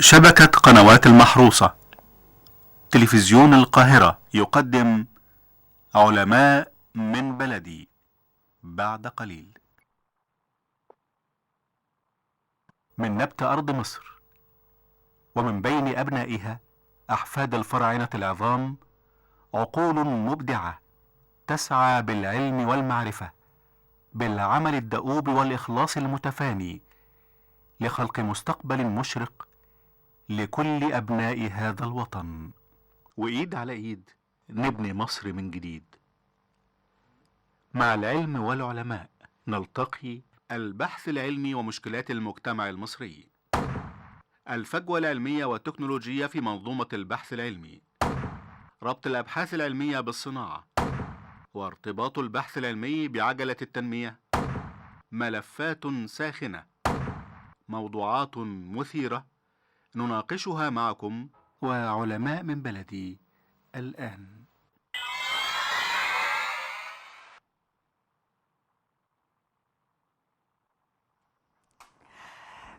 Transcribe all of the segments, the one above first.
شبكة قنوات المحروسة. تلفزيون القاهرة يقدم علماء من بلدي بعد قليل. من نبت أرض مصر، ومن بين أبنائها أحفاد الفراعنة العظام، عقول مبدعة تسعى بالعلم والمعرفة، بالعمل الدؤوب والإخلاص المتفاني، لخلق مستقبل مشرق لكل أبناء هذا الوطن. وإيد على إيد نبني مصر من جديد. مع العلم والعلماء نلتقي. البحث العلمي ومشكلات المجتمع المصري، الفجوة العلمية والتكنولوجية في منظومة البحث العلمي، ربط الأبحاث العلمية بالصناعة، وارتباط البحث العلمي بعجلة التنمية، ملفات ساخنة، موضوعات مثيرة نناقشها معكم وعلماء من بلدي الآن.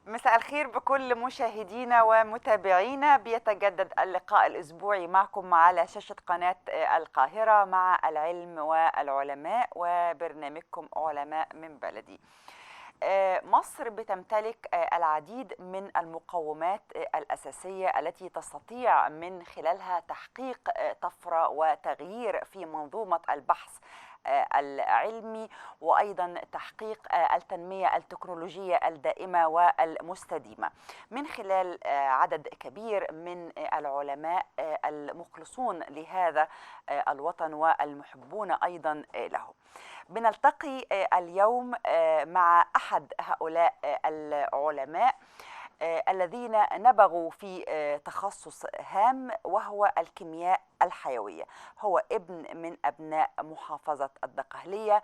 مساء الخير بكل مشاهدينا ومتابعينا. بيتجدد اللقاء الأسبوعي معكم على شاشة قناة القاهرة مع العلم والعلماء وبرنامجكم علماء من بلدي. مصر بتمتلك العديد من المقومات الأساسية التي تستطيع من خلالها تحقيق طفرة وتغيير في منظومة البحث العلمي، وأيضا تحقيق التنمية التكنولوجية الدائمة والمستديمة من خلال عدد كبير من العلماء المخلصون لهذا الوطن والمحبون أيضا له. بنلتقي اليوم مع أحد هؤلاء العلماء الذين نبغوا في تخصص هام، وهو الكيمياء الحيوية. هو ابن من أبناء محافظة الدقهلية،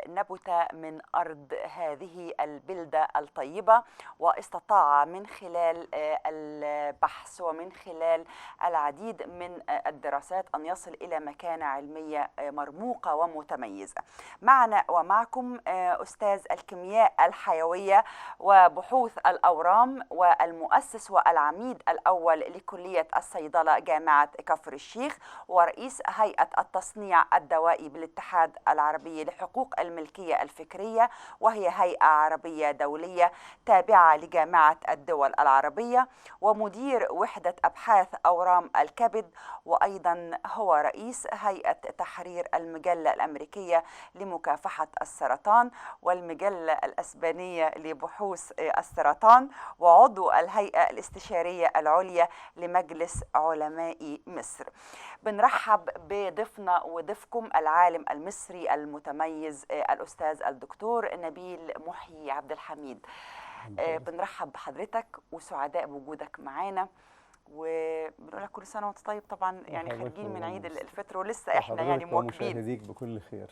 نبت من أرض هذه البلدة الطيبة، واستطاع من خلال البحث ومن خلال العديد من الدراسات أن يصل إلى مكانة علمية مرموقة ومتميزة. معنا ومعكم أستاذ الكيمياء الحيوية وبحوث الأورام والمؤسس والعميد الأول لكلية الصيدلة جامعة كفر الشيخ، ورئيس هيئة التصنيع الدوائي بالاتحاد العربي لحقوق الملكية الفكرية، وهي هيئة عربية دولية تابعة لجامعة الدول العربية، ومدير وحدة أبحاث أورام الكبد، وأيضا هو رئيس هيئة تحرير المجلة الأمريكية لمكافحة السرطان والمجلة الأسبانية لبحوث السرطان، وعضو الهيئة الاستشارية العليا لمجلس علماء مصر. بنرحب بضيفنا وضيفكم العالم المصري المتميز الأستاذ الدكتور نبيل محيي عبد الحميد. بنرحب بحضرتك وسعداء بوجودك معانا، وبنقول لك كل سنه وانت طيب. طبعا يعني خارجين من عيد الفطر ولسه احنا يعني مواكبين. ومشاهديك بكل خير.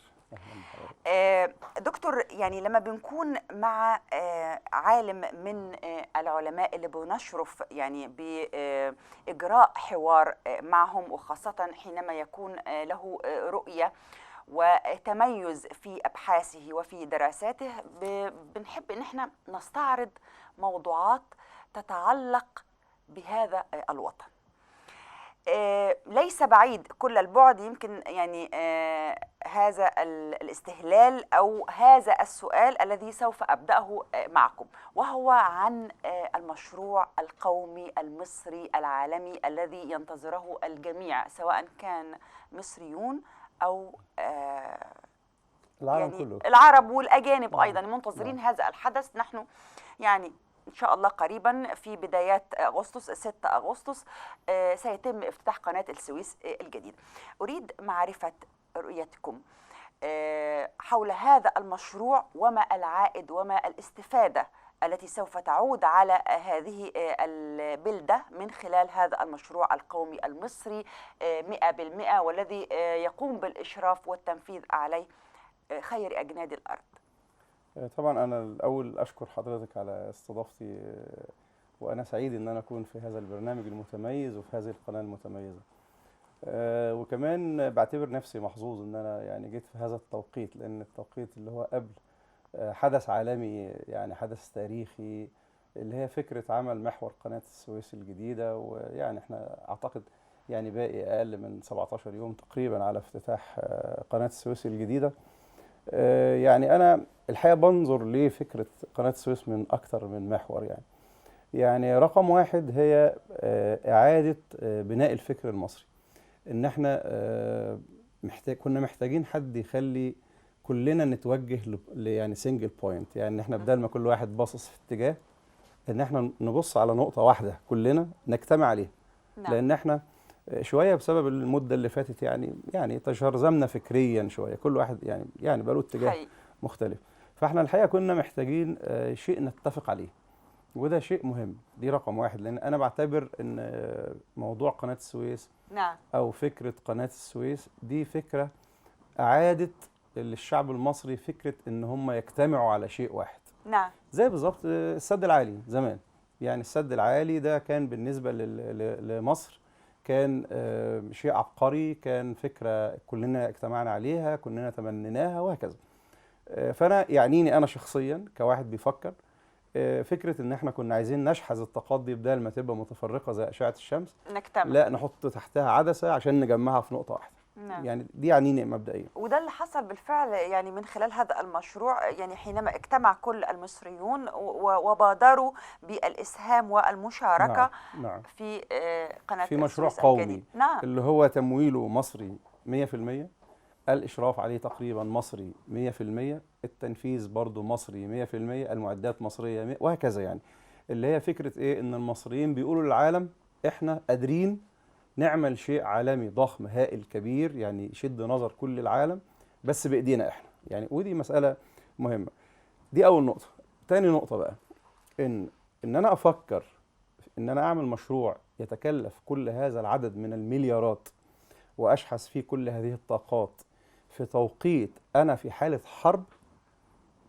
دكتور، يعني لما بنكون مع عالم من العلماء اللي بنشرف يعني بإجراء حوار معهم، وخاصة حينما يكون له رؤية وتميز في أبحاثه وفي دراساته، بنحب إن احنا نستعرض موضوعات تتعلق بهذا الوطن. ليس بعيد كل البعد يمكن يعني هذا الاستهلال أو هذا السؤال الذي سوف أبدأه معكم، وهو عن المشروع القومي المصري العالمي الذي ينتظره الجميع، سواء كان مصريون أو العالم يعني كله، العرب والأجانب أيضا منتظرين هذا الحدث. نحن يعني إن شاء الله قريبا في بدايات أغسطس 6 أغسطس سيتم افتتاح قناة السويس الجديدة. أريد معرفة رؤيتكم حول هذا المشروع، وما العائد وما الاستفادة التي سوف تعود على هذه البلدة من خلال هذا المشروع القومي المصري 100%، والذي يقوم بالإشراف والتنفيذ عليه خير أجناد الأرض. طبعا أنا الأول أشكر حضرتك على استضافتي، وأنا سعيد إن أنا أكون في هذا البرنامج المتميز وفي هذه القناة المتميزة. وكمان بعتبر نفسي محظوظ إن أنا يعني جيت في هذا التوقيت، لأن التوقيت اللي هو قبل حدث عالمي، يعني حدث تاريخي اللي هي فكرة عمل محور قناة السويس الجديدة. ويعني احنا اعتقد يعني باقي اقل من 17 يوم تقريبا على افتتاح قناة السويس الجديدة. يعني انا الحقيقة بنظر لفكرة قناة السويس من اكتر من محور. يعني رقم واحد هي اعادة بناء الفكر المصري، ان احنا كنا محتاجين حد يخلي كلنا نتوجه يعني سنجل بوينت، يعني احنا بدل ما كل واحد باصص في اتجاه، ان احنا نبص على نقطة واحدة كلنا نجتمع عليها. نعم. لان احنا شوية بسبب المدة اللي فاتت يعني تشرذمنا فكريا شوية، كل واحد يعني بقى له اتجاه حقيقي. مختلف. فاحنا الحقيقة كنا محتاجين شيء نتفق عليه، وده شيء مهم. دي رقم واحد، لان انا بعتبر ان موضوع قناة السويس نعم. او فكرة قناة السويس دي فكرة اعادت للشعب المصري فكرة ان هم يجتمعوا على شيء واحد. نعم. زي بالظبط السد العالي زمان. يعني السد العالي ده كان بالنسبة لمصر كان شيء عبقري، كان فكرة كلنا اجتمعنا عليها، كلنا تمنيناها وهكذا. فأنا يعنيني أنا شخصيا كواحد بيفكر فكرة إن إحنا كنا عايزين نشحذ الطاقات دي بدل ما تبقى متفرقة زي أشعة الشمس، نجتمع. لا نحط تحتها عدسة عشان نجمعها في نقطة واحدة. نعم. يعني دي يعنيني مبدئيا. وده اللي حصل بالفعل يعني من خلال هذا المشروع، يعني حينما اجتمع كل المصريون وبادروا بالإسهام والمشاركة نعم. في قناة في مشروع السويس قومي الجديد. نعم. اللي هو تمويله مصري 100%، الإشراف عليه تقريبا مصري 100%، التنفيذ برضه مصري 100%، المعدات مصرية وهكذا. يعني اللي هي فكرة إيه؟ إن المصريين بيقولوا للعالم إحنا قادرين نعمل شيء عالمي ضخم هائل كبير، يعني يشد نظر كل العالم، بس بإيدينا إحنا. يعني ودي مسألة مهمة. دي أول نقطة. تاني نقطة بقى إن أنا أفكر إن أنا أعمل مشروع يتكلف كل هذا العدد من المليارات وأشحذ فيه كل هذه الطاقات في توقيت أنا في حالة حرب.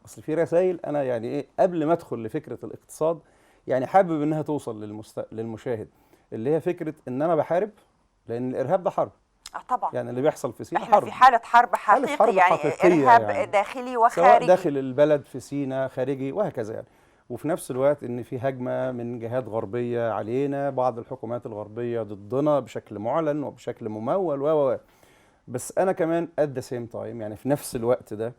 أصل في رسائل أنا يعني إيه قبل ما أدخل لفكرة الاقتصاد يعني حابب إنها توصل للمشاهد، اللي هي فكرة إن أنا بحارب، لأن الإرهاب ده حرب. طبعا. يعني اللي بيحصل في سيناء احنا حرب، في حالة حرب حالة حقيقي، حرب يعني حقيقية، إرهاب يعني داخلي سواء وخارجي. داخل البلد في سيناء، خارجي وهكذا. يعني وفي نفس الوقت ان في هجمه من جهات غربيه علينا، بعض الحكومات الغربيه ضدنا بشكل معلن وبشكل ممول بس انا كمان at the same time يعني في نفس الوقت ده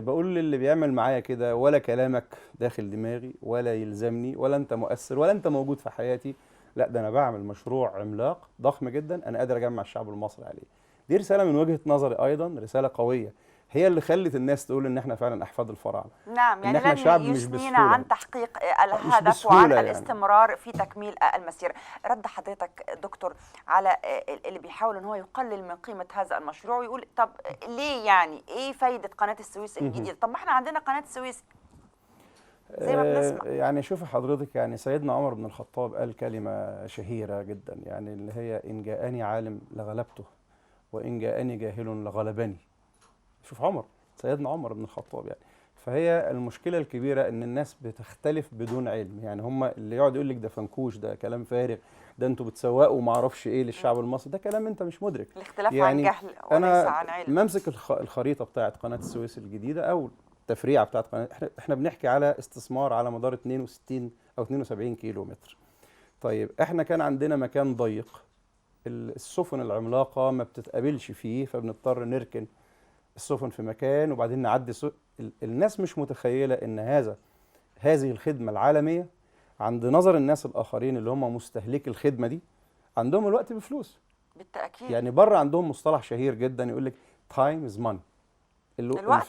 بقول للي بيعمل معايا كده ولا كلامك داخل دماغي ولا يلزمني ولا انت مؤثر ولا انت موجود في حياتي، لا ده انا بعمل مشروع عملاق ضخم جدا انا قادر اجمع الشعب المصري عليه. دي رساله من وجهه نظري ايضا رساله قويه، هي اللي خلت الناس تقول ان احنا فعلا احفاد الفراعنه. نعم، يعني احنا لن شعب مش يثنينا بسهوله عن تحقيق الهدف بسهولة وعن يعني. الاستمرار في تكميل المسيرة. رد حضرتك دكتور على اللي بيحاول ان هو يقلل من قيمة هذا المشروع ويقول طب ليه، يعني ايه فايدة قناة السويس الجديدة؟ طب ما احنا عندنا قناة السويس زي ما بنسمع. يعني شوفي حضرتك، يعني سيدنا عمر بن الخطاب قال كلمة شهيرة جدا، يعني اللي هي إن جاءني عالم لغلبته وإن جاءني جاهل لغلبني. شوف عمر، سيدنا عمر بن الخطاب يعني. فهي المشكلة الكبيرة إن الناس بتختلف بدون علم، يعني هم اللي يقعد يقول لك ده فنكوش، ده كلام فارغ، ده انتوا بتسوقوا ما اعرفش ايه للشعب المصري، ده كلام انت مش مدرك. الاختلاف يعني عن جهل وليس أنا عن علم. ممسك الخريطة بتاعت قناة السويس الجديدة أو التفريعة بتاعت قناة، احنا بنحكي على استثمار على مدار 62 أو 72 كيلو متر. طيب احنا كان عندنا مكان ضيق، السفن العملاقة ما بتتقابلش فيه، فبنضطر نركن السفن في مكان وبعدين نعدي الناس مش متخيلة ان هذه الخدمة العالمية عند نظر الناس الآخرين اللي هم مستهلكي الخدمة دي عندهم الوقت بفلوس. بالتأكيد. يعني بره عندهم مصطلح شهير جدا يقول لك تايم از ماني، الوقت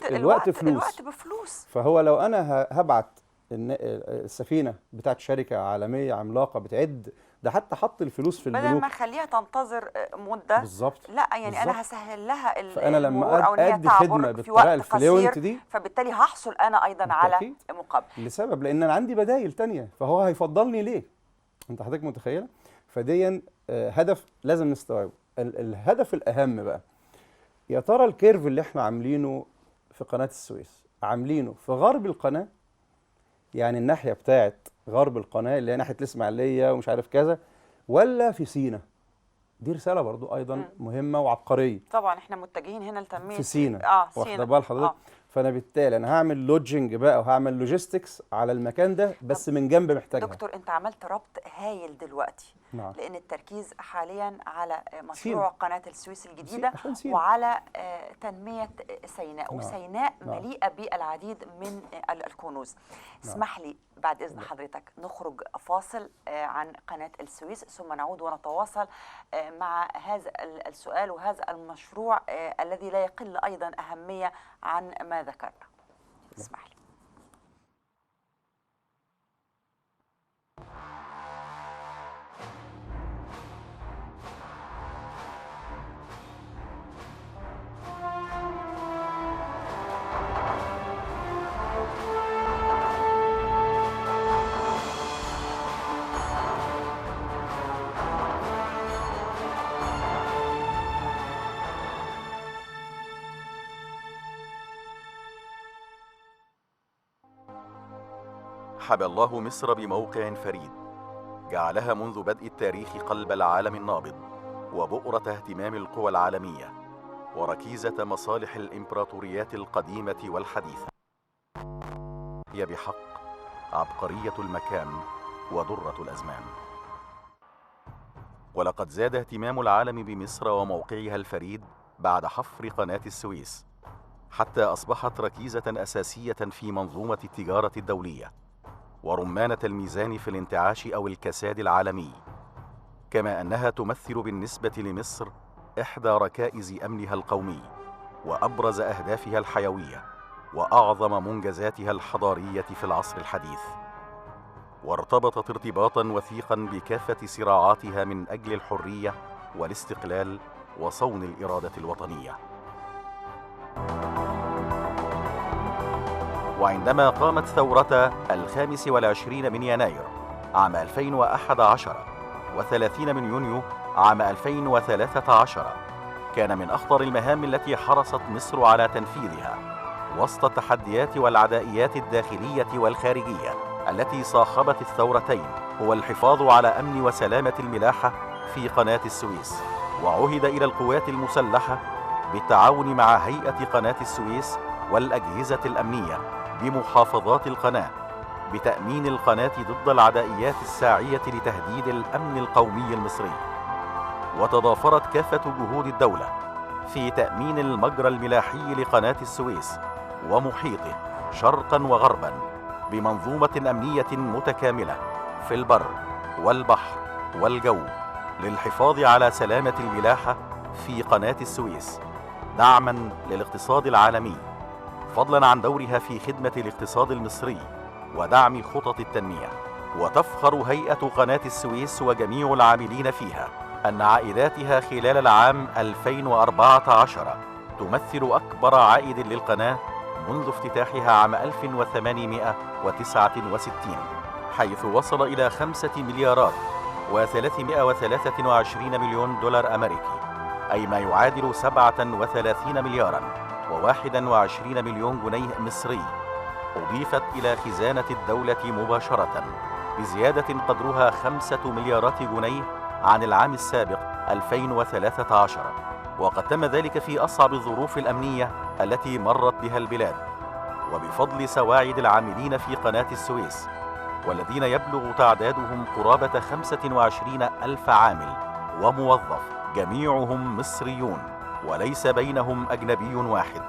فلوس. الوقت بفلوس. فهو لو انا هبعت السفينة بتاعت شركة عالمية عملاقة بتعد، ده حتى حط الفلوس في البنوك بدل ما اخليها تنتظر مدة، بالظبط، لا يعني بالزبط. انا هسهل لها فانا المرور او لما ان هي ادي خدمه تعبر في بالطريقه وقت الفلوينت قصير، دي فبالتالي هحصل انا ايضا على مقابل. لسبب لان انا عندي بدايل تانية، فهو هيفضلني ليه؟ انت حضرتك متخيله؟ فديا هدف لازم نستوعبه. الهدف الاهم بقى، يا ترى الكيرف اللي احنا عاملينه في قناه السويس عاملينه في غرب القناه، يعني الناحيه بتاعت غرب القناه اللي هي ناحيه الاسماعيليه ومش عارف كذا، ولا في سينا؟ دي رساله برضو ايضا مهمه وعبقريه. طبعا احنا متجهين هنا لتنميه في سينا. واخده بال حضرتك؟ فانا بالتالي انا هعمل لودجنج بقى وهعمل لوجيستكس على المكان ده بس من جنب محتاجها. دكتور انت عملت ربط هايل دلوقتي. نعم. لان التركيز حاليا على مشروع سينا. قناه السويس الجديده عشان سينا. وعلى تنميه سيناء. نعم. وسيناء نعم. مليئه بالعديد من الكنوز. اسمح لي بعد اذن حضرتك نخرج فاصل عن قناه السويس ثم نعود ونتواصل مع هذا السؤال وهذا المشروع الذي لا يقل ايضا اهميه عن ما ذكرنا. اسمح لي. حبى الله مصر بموقع فريد جعلها منذ بدء التاريخ قلب العالم النابض وبؤرة اهتمام القوى العالمية وركيزة مصالح الإمبراطوريات القديمة والحديثة. هي بحق عبقرية المكان ودرة الأزمان. ولقد زاد اهتمام العالم بمصر وموقعها الفريد بعد حفر قناة السويس حتى أصبحت ركيزة أساسية في منظومة التجارة الدولية ورمانة الميزان في الانتعاش أو الكساد العالمي، كما أنها تمثل بالنسبة لمصر إحدى ركائز أمنها القومي وأبرز أهدافها الحيوية وأعظم منجزاتها الحضارية في العصر الحديث، وارتبطت ارتباطا وثيقا بكافة صراعاتها من أجل الحرية والاستقلال وصون الإرادة الوطنية. وعندما قامت ثورة 25 من يناير عام 2011 و30 من يونيو عام 2013 كان من أخطر المهام التي حرصت مصر على تنفيذها وسط التحديات والعدائيات الداخلية والخارجية التي صاحبت الثورتين هو الحفاظ على أمن وسلامة الملاحة في قناة السويس. وعهد إلى القوات المسلحة بالتعاون مع هيئة قناة السويس والأجهزة الأمنية بمحافظات القناة بتأمين القناة ضد العدائيات الساعية لتهديد الأمن القومي المصري. وتضافرت كافة جهود الدولة في تأمين المجرى الملاحي لقناة السويس ومحيطه شرقا وغربا بمنظومة أمنية متكاملة في البر والبحر والجو للحفاظ على سلامة الملاحة في قناة السويس دعما للاقتصاد العالمي، فضلا عن دورها في خدمة الاقتصاد المصري ودعم خطط التنمية. وتفخر هيئة قناة السويس وجميع العاملين فيها أن عائداتها خلال العام 2014 تمثل أكبر عائد للقناة منذ افتتاحها عام 1869، حيث وصل إلى 5 مليارات و323 مليون دولار أمريكي، أي ما يعادل 37 مليارا و21 مليون جنيه مصري أضيفت إلى خزانة الدولة مباشرة بزيادة قدرها 5 مليارات جنيه عن العام السابق 2013. وقد تم ذلك في أصعب الظروف الأمنية التي مرت بها البلاد، وبفضل سواعد العاملين في قناة السويس والذين يبلغ تعدادهم قرابة 25 ألف عامل وموظف جميعهم مصريون وليس بينهم أجنبي واحد.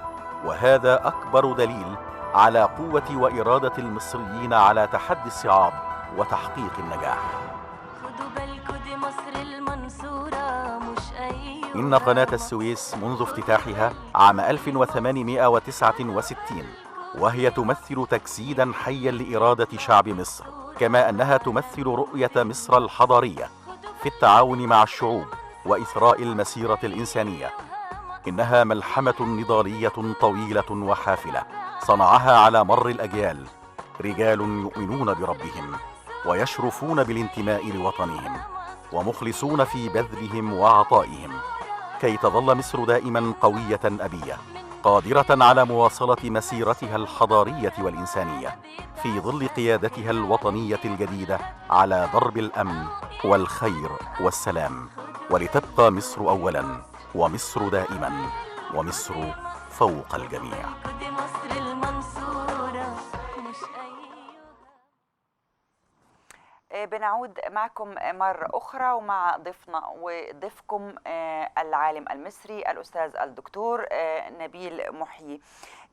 وهذا أكبر دليل على قوة وإرادة المصريين على تحدي الصعاب وتحقيق النجاح. إن قناة السويس منذ افتتاحها عام 1869 وهي تمثل تجسيدا حيا لإرادة شعب مصر، كما أنها تمثل رؤية مصر الحضارية في التعاون مع الشعوب وإثراء المسيرة الإنسانية. إنها ملحمة نضالية طويلة وحافلة صنعها على مر الأجيال رجال يؤمنون بربهم ويشرفون بالانتماء لوطنهم ومخلصون في بذلهم وعطائهم، كي تظل مصر دائما قوية أبية قادرة على مواصلة مسيرتها الحضارية والإنسانية في ظل قيادتها الوطنية الجديدة على درب الأمن والخير والسلام. ولتبقى مصر أولا ومصر دائما ومصر فوق الجميع. نعود معكم مرة أخرى ومع ضيفنا وضيفكم العالم المصري الأستاذ الدكتور نبيل محيي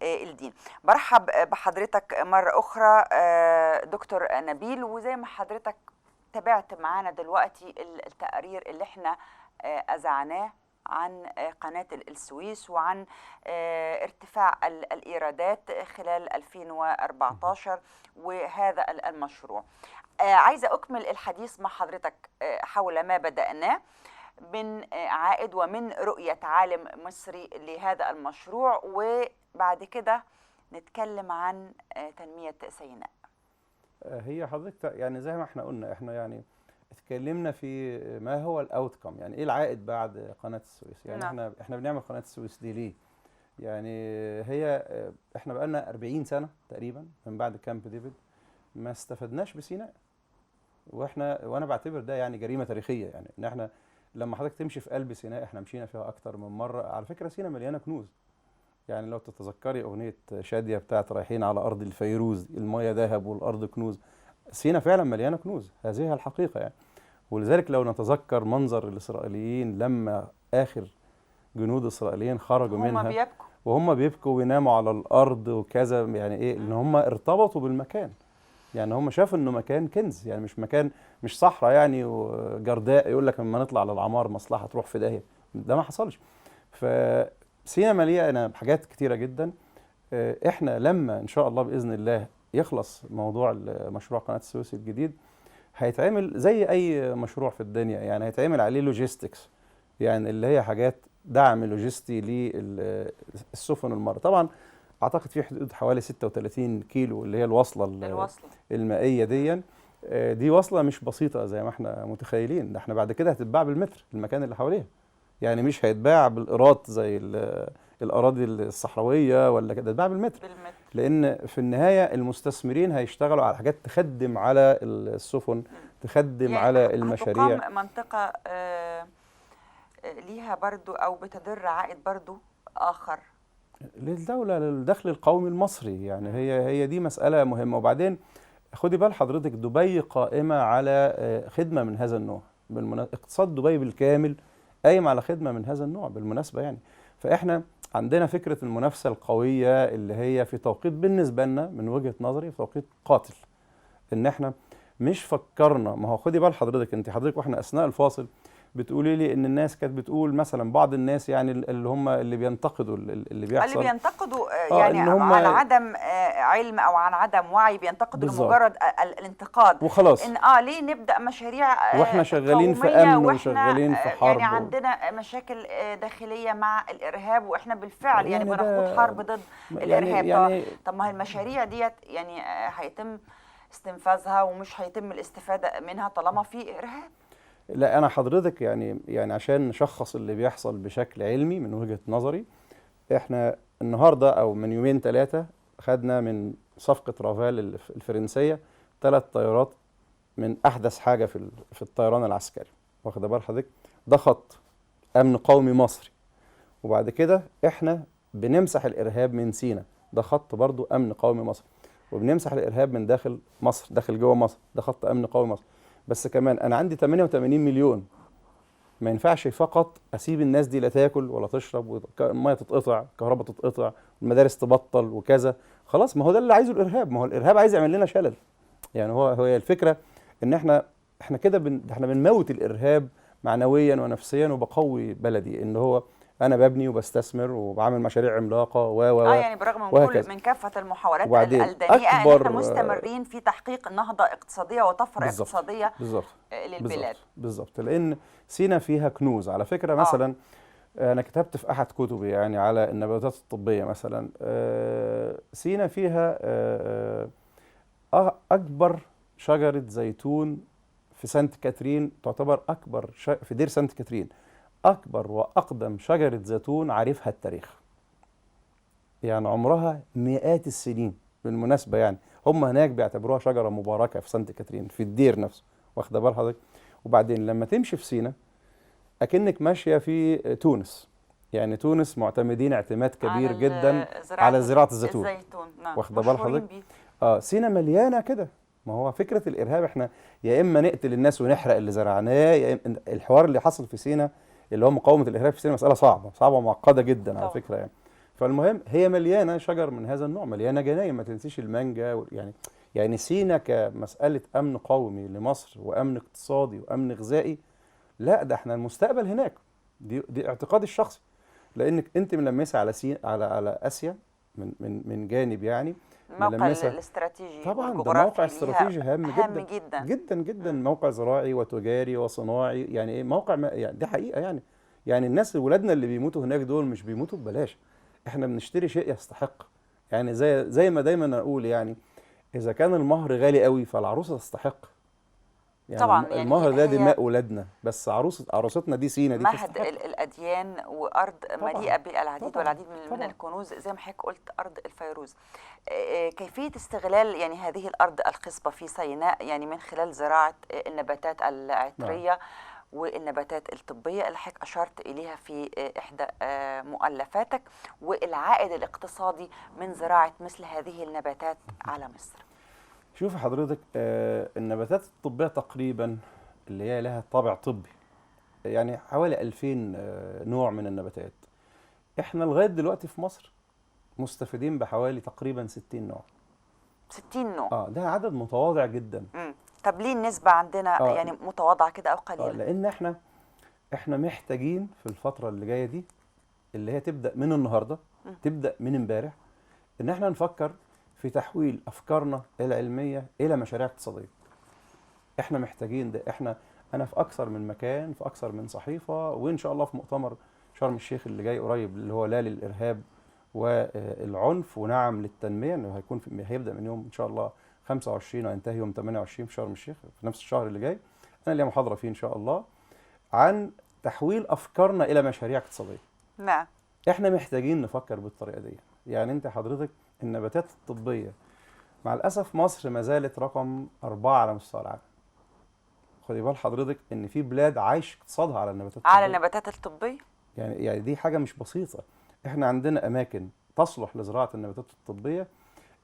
الدين. برحب بحضرتك مرة أخرى دكتور نبيل، وزي ما حضرتك تابعت معانا دلوقتي التقرير اللي احنا أذعناه عن قناة السويس وعن ارتفاع الإيرادات خلال 2014 وهذا المشروع، عايزة أكمل الحديث مع حضرتك حول ما بدأناه من عائد ومن رؤية عالم مصري لهذا المشروع، وبعد كده نتكلم عن تنمية سيناء. هي حضرتك يعني زي ما احنا قلنا، احنا يعني اتكلمنا في ما هو الاوتكم، يعني ايه العائد بعد قناة السويس. يعني احنا بنعمل قناة السويس دي ليه؟ يعني هي احنا بقالنا 40 سنة تقريبا من بعد كامب ديفيد ما استفدناش بسيناء، وانا بعتبر ده يعني جريمة تاريخية. يعني ان احنا لما حضرتك تمشي في قلب سيناء، احنا مشينا فيها اكتر من مرة. على فكرة سيناء مليانة كنوز، يعني لو تتذكري اغنية شادية بتاعت رايحين على ارض الفيروز، المية ذهب والارض كنوز. سيناء فعلا مليانة كنوز، هذه الحقيقة يعني. ولذلك لو نتذكر منظر الإسرائيليين لما آخر جنود إسرائيليين خرجوا منها وهم بيبكوا ويناموا على الأرض وكذا، يعني إيه؟ إن هم ارتبطوا بالمكان. يعني هم شافوا إنه مكان كنز، يعني مش مكان، مش صحراء يعني وجرداء يقول لك لما نطلع للعمار مصلحة تروح في داهية. ده ما حصلش. فسيناء مليانة بحاجات كتيرة جدا. إحنا لما إن شاء الله بإذن الله يخلص موضوع مشروع قناة السويس الجديد، هيتعمل زي أي مشروع في الدنيا، يعني هيتعمل عليه لوجيستكس، يعني اللي هي حاجات دعم لوجستي للسفن المرة. طبعا أعتقد في حدود حوالي 36 كيلو اللي هي الوصلة المائية دي وصلة مش بسيطة زي ما احنا متخيلين. ده احنا بعد كده هتتباع بالمتر المكان اللي حواليها، يعني مش هيتباع بالإيراد زي الأراضي الصحراوية ولا كده، هتتباع بالمتر. لأن في النهاية المستثمرين هيشتغلوا على حاجات تخدم على السفن، تخدم يعني على المشاريع. هتقام منطقة ليها برضو أو بتدر عائد برضو آخر للدولة، للدخل القومي المصري. يعني هي دي مسألة مهمة. وبعدين خدي بال حضرتك، دبي قائمة على خدمة من هذا النوع. اقتصاد دبي بالكامل قايم على خدمة من هذا النوع بالمناسبة يعني. فإحنا عندنا فكرة المنافسة القوية اللي هي في توقيت بالنسبة لنا من وجهة نظري في توقيت قاتل. إن إحنا مش فكرنا، ما هو خدي بال حضرتك، أنت حضرتك وإحنا أثناء الفاصل بتقولي لي إن الناس كانت بتقول مثلا، بعض الناس يعني اللي هم اللي بينتقدوا اللي بيحصل، اللي بينتقدوا يعني عن عدم علم أو عن عدم وعي، بينتقدوا لمجرد الانتقاد وخلاص. إن ليه نبدأ مشاريع واحنا شغالين في أمن وشغالين في حرب، يعني عندنا مشاكل داخلية مع الإرهاب، وإحنا بالفعل يعني بنخوض حرب ضد الإرهاب. يعني طب ما هي المشاريع ديت يعني هيتم استنفاذها ومش هيتم الاستفادة منها طالما في إرهاب. لا أنا حضرتك يعني عشان نشخص اللي بيحصل بشكل علمي من وجهة نظري، إحنا النهاردة أو من يومين 3 خدنا من صفقة رافال الفرنسية 3 طيارات من أحدث حاجة في الطيران العسكري، واخد بال حضرتك؟ ده خط أمن قومي مصري. وبعد كده إحنا بنمسح الإرهاب من سيناء، ده خط برضو أمن قومي مصري. وبنمسح الإرهاب من داخل مصر، داخل جوه مصر، ده خط أمن قومي مصري. بس كمان أنا عندي 88 مليون، ما ينفعش فقط أسيب الناس دي لا تاكل ولا تشرب، والمية تتقطع، الكهرباء تتقطع، المدارس تبطل وكذا. خلاص، ما هو ده اللي عايزه الإرهاب، ما هو الإرهاب عايز يعمل لنا شلل. يعني هي الفكرة إن إحنا كده احنا بنموت الإرهاب معنويا ونفسيا، وبقوي بلدي إن هو أنا ببني وبستثمر وبعمل مشاريع عملاقة يعني برغم من كافة المحاولات الدنيئة إن احنا مستمرين في تحقيق نهضة اقتصادية وطفرة اقتصادية للبلاد. بالظبط، لأن سيناء فيها كنوز على فكرة. مثلا أنا كتبت في أحد كتبي يعني على النباتات الطبية مثلا، سيناء فيها أكبر شجرة زيتون في سانت كاترين، تعتبر أكبر في دير سانت كاترين أكبر وأقدم شجرة زيتون عارفها التاريخ، يعني عمرها مئات السنين بالمناسبة. يعني هم هناك بيعتبروها شجرة مباركة في سانت كاترين في الدير نفسه، واخدة بال حضرتك؟ وبعدين لما تمشي في سيناء أكنك ماشية في تونس. يعني تونس معتمدين اعتماد كبير جدا على زراعة الزيتون، نعم. واخدة بال حضرتك؟ سيناء مليانة كده، ما هو فكرة الإرهاب احنا يا إما نقتل الناس ونحرق اللي زرعناه، يا إما الحوار اللي حصل في سيناء اللي هو مقاومة الإرهاب في سيناء مسألة صعبة ومعقدة جدا على طبعا. فكرة يعني. فالمهم هي مليانة شجر من هذا النوع، مليانة جناين، ما تنسيش المانجا يعني سيناء كمسألة أمن قومي لمصر وأمن اقتصادي وأمن غذائي، لا ده احنا المستقبل هناك. دي اعتقادي الشخصي، لأنك أنت ملمسة على على آسيا من جانب يعني، الموقع ملمسة الاستراتيجي طبعا. ده والجغرافي موقع ليها استراتيجي هام هام جدا جدا. جدا جدا، موقع زراعي وتجاري وصناعي، يعني ايه موقع يعني دي حقيقة يعني الناس ولادنا اللي بيموتوا هناك دول مش بيموتوا ببلاش، احنا بنشتري شيء يستحق. يعني زي ما دايما اقول يعني، اذا كان المهر غالي قوي فالعروسة تستحق. يعني طبعا يعني المهر ده هي دماء ولادنا، بس عروستنا دي سينا دي مهد تستحق. الأديان وأرض طبعا مليئة بالعديد طبعا والعديد من طبعا. الكنوز، زي ما حضرتك قلت أرض الفيروز. كيفية استغلال يعني هذه الأرض الخصبة في سيناء يعني من خلال زراعة النباتات نعم. العطرية والنباتات الطبية اللي حضرتك أشرت إليها في إحدى مؤلفاتك، والعائد الاقتصادي من زراعة مثل هذه النباتات على مصر. شوف حضرتك، النباتات الطبية تقريبا اللي هي لها طابع طبي يعني حوالي 2000 نوع من النباتات. احنا لغاية دلوقتي في مصر مستفيدين بحوالي تقريبا 60 نوع. 60 نوع؟ ده عدد متواضع جدا. طب ليه النسبة عندنا يعني متواضعة كده أو قليلة؟ لأن احنا محتاجين في الفترة اللي جاية دي، اللي هي تبدأ من النهاردة، تبدأ من امبارح، ان احنا نفكر في تحويل أفكارنا العلمية إلى مشاريع اقتصادية. احنا محتاجين ده. أنا في أكثر من مكان، في أكثر من صحيفة، وإن شاء الله في مؤتمر شرم الشيخ اللي جاي قريب اللي هو لا للإرهاب والعنف ونعم للتنمية، اللي هيبدأ من يوم إن شاء الله 25 وينتهي يوم 28 في شرم الشيخ في نفس الشهر اللي جاي. أنا ليا محاضرة فيه إن شاء الله عن تحويل أفكارنا إلى مشاريع اقتصادية. نعم. احنا محتاجين نفكر بالطريقة دي. يعني أنت حضرتك النباتات الطبية مع الأسف مصر ما زالت رقم 4 على مستوى العالم. خدي بال حضرتك إن في بلاد عايش اقتصادها على النباتات الطبية. على النباتات الطبية؟ يعني دي حاجة مش بسيطة. احنا عندنا أماكن تصلح لزراعة النباتات الطبية.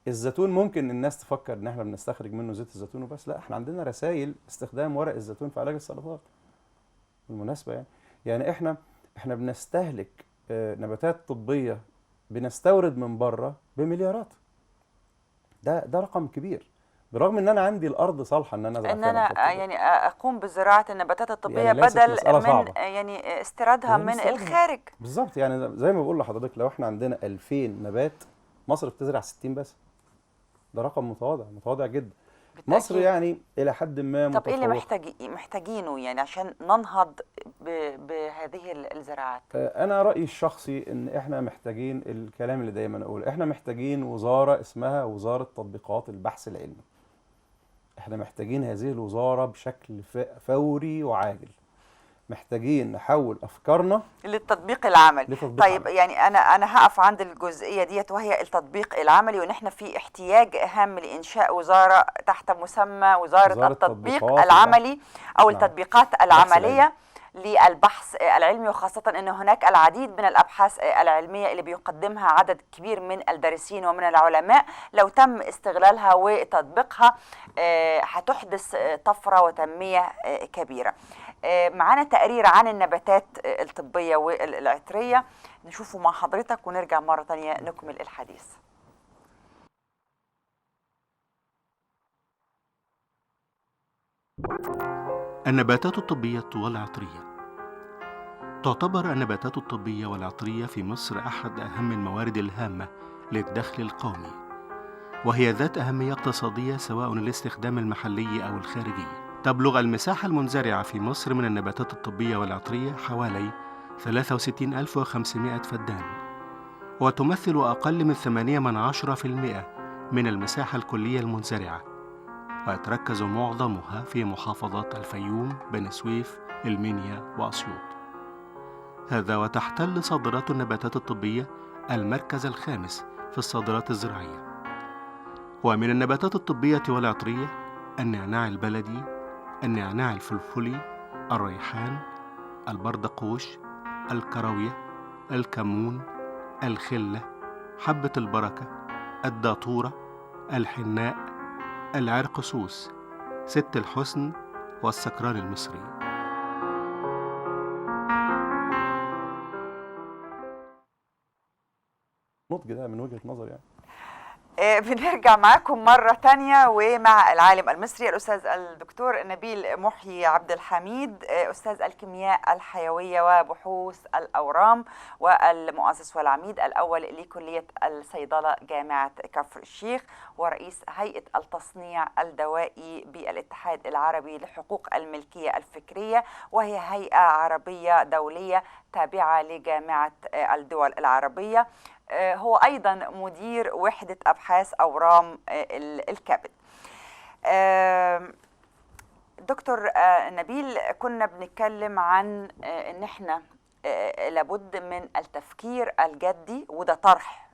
الزيتون ممكن الناس تفكر إن احنا بنستخرج منه زيت الزيتون وبس، لا احنا عندنا رسائل استخدام ورق الزيتون في علاج السرطان بالمناسبة. يعني احنا بنستهلك نباتات طبية، بنستورد من بره بمليارات. ده رقم كبير، برغم ان انا عندي الارض صالحه ان انا ازرع ان انا يعني اقوم بزراعه النباتات الطبيه يعني بدل من صعبة. يعني استيرادها من الخارج. بالظبط. يعني زي ما بقول لحضرتك، لو احنا عندنا 2000 نبات، مصر بتزرع 60 بس. ده رقم متواضع جدا. بالتأكيد. مصر يعني الى حد ما طب ايه اللي محتاجينه يعني عشان ننهض بهذه الزراعات؟ انا رايي الشخصي ان احنا محتاجين الكلام اللي دايما اقوله، احنا محتاجين وزاره اسمها وزاره تطبيقات البحث العلمي. احنا محتاجين هذه الوزاره بشكل فوري وعاجل. محتاجين نحول افكارنا للتطبيق العملي. طيب عملي. يعني انا هقف عند الجزئيه ديت، وهي التطبيق العملي، وان احنا في احتياج هام لانشاء وزاره تحت مسمى وزاره التطبيق العملي او التطبيقات العمليه للبحث العلمي، وخاصة أن هناك العديد من الأبحاث العلمية اللي بيقدمها عدد كبير من الدارسين ومن العلماء. لو تم استغلالها وتطبيقها هتحدث طفرة وتنمية كبيرة. معانا تقرير عن النباتات الطبية والعطرية نشوفه مع حضرتك ونرجع مرة تانية نكمل الحديث. النباتات الطبية والعطرية. تعتبر النباتات الطبية والعطرية في مصر أحد أهم الموارد الهامة للدخل القومي، وهي ذات أهمية اقتصادية سواء الاستخدام المحلي أو الخارجي. تبلغ المساحة المنزرعة في مصر من النباتات الطبية والعطرية حوالي 63500 فدان، وتمثل أقل من 0.8% من المساحة الكلية المنزرعة، ويتركز معظمها في محافظات الفيوم، بني سويف، المنيا وأسيوط. هذا وتحتل صادرات النباتات الطبية المركز الخامس في الصادرات الزراعية. ومن النباتات الطبية والعطرية النعناع البلدي، النعناع الفلفلي، الريحان، البردقوش، الكراوية، الكمون، الخلة، حبة البركة، الداتورة، الحناء، العرقسوس، ست الحسن والسكران المصري. نضج ده من وجهة نظري يعني. بنرجع معاكم مرة تانية ومع العالم المصري الأستاذ الدكتور نبيل محيي عبد الحميد، أستاذ الكيمياء الحيوية وبحوث الأورام والمؤسس والعميد الأول لكلية الصيدلة جامعة كفر الشيخ، ورئيس هيئة التصنيع الدوائي بالاتحاد العربي لحقوق الملكية الفكرية، وهي هيئة عربية دولية تابعة لجامعة الدول العربية. هو أيضا مدير وحدة أبحاث أورام الكبد. دكتور نبيل، كنا بنتكلم عن إن إحنا لابد من التفكير الجدي، وده طرح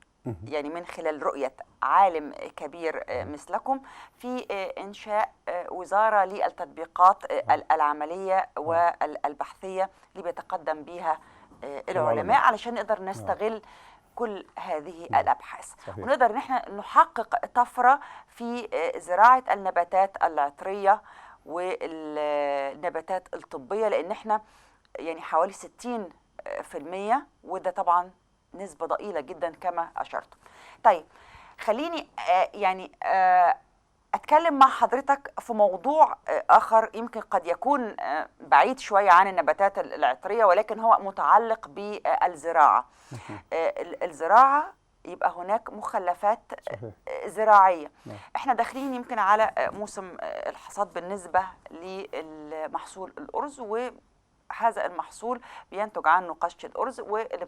يعني من خلال رؤية عالم كبير مثلكم في إنشاء وزارة للتطبيقات العملية والبحثية اللي بيتقدم بها العلماء علشان نقدر نستغل كل هذه الأبحاث. صحيح. ونقدر ان احنا نحقق طفرة في زراعة النباتات العطرية والنباتات الطبية، لأن احنا يعني حوالي 60%، وده طبعا نسبة ضئيلة جدا كما أشرت. طيب خليني أتكلم مع حضرتك في موضوع آخر يمكن قد يكون بعيد شوية عن النباتات العطرية، ولكن هو متعلق بالزراعة. الزراعة يبقى هناك مخلفات زراعية. احنا داخلين يمكن على موسم الحصاد بالنسبة لمحصول الأرز، وهذا المحصول بينتج عنه قش الأرز، واللي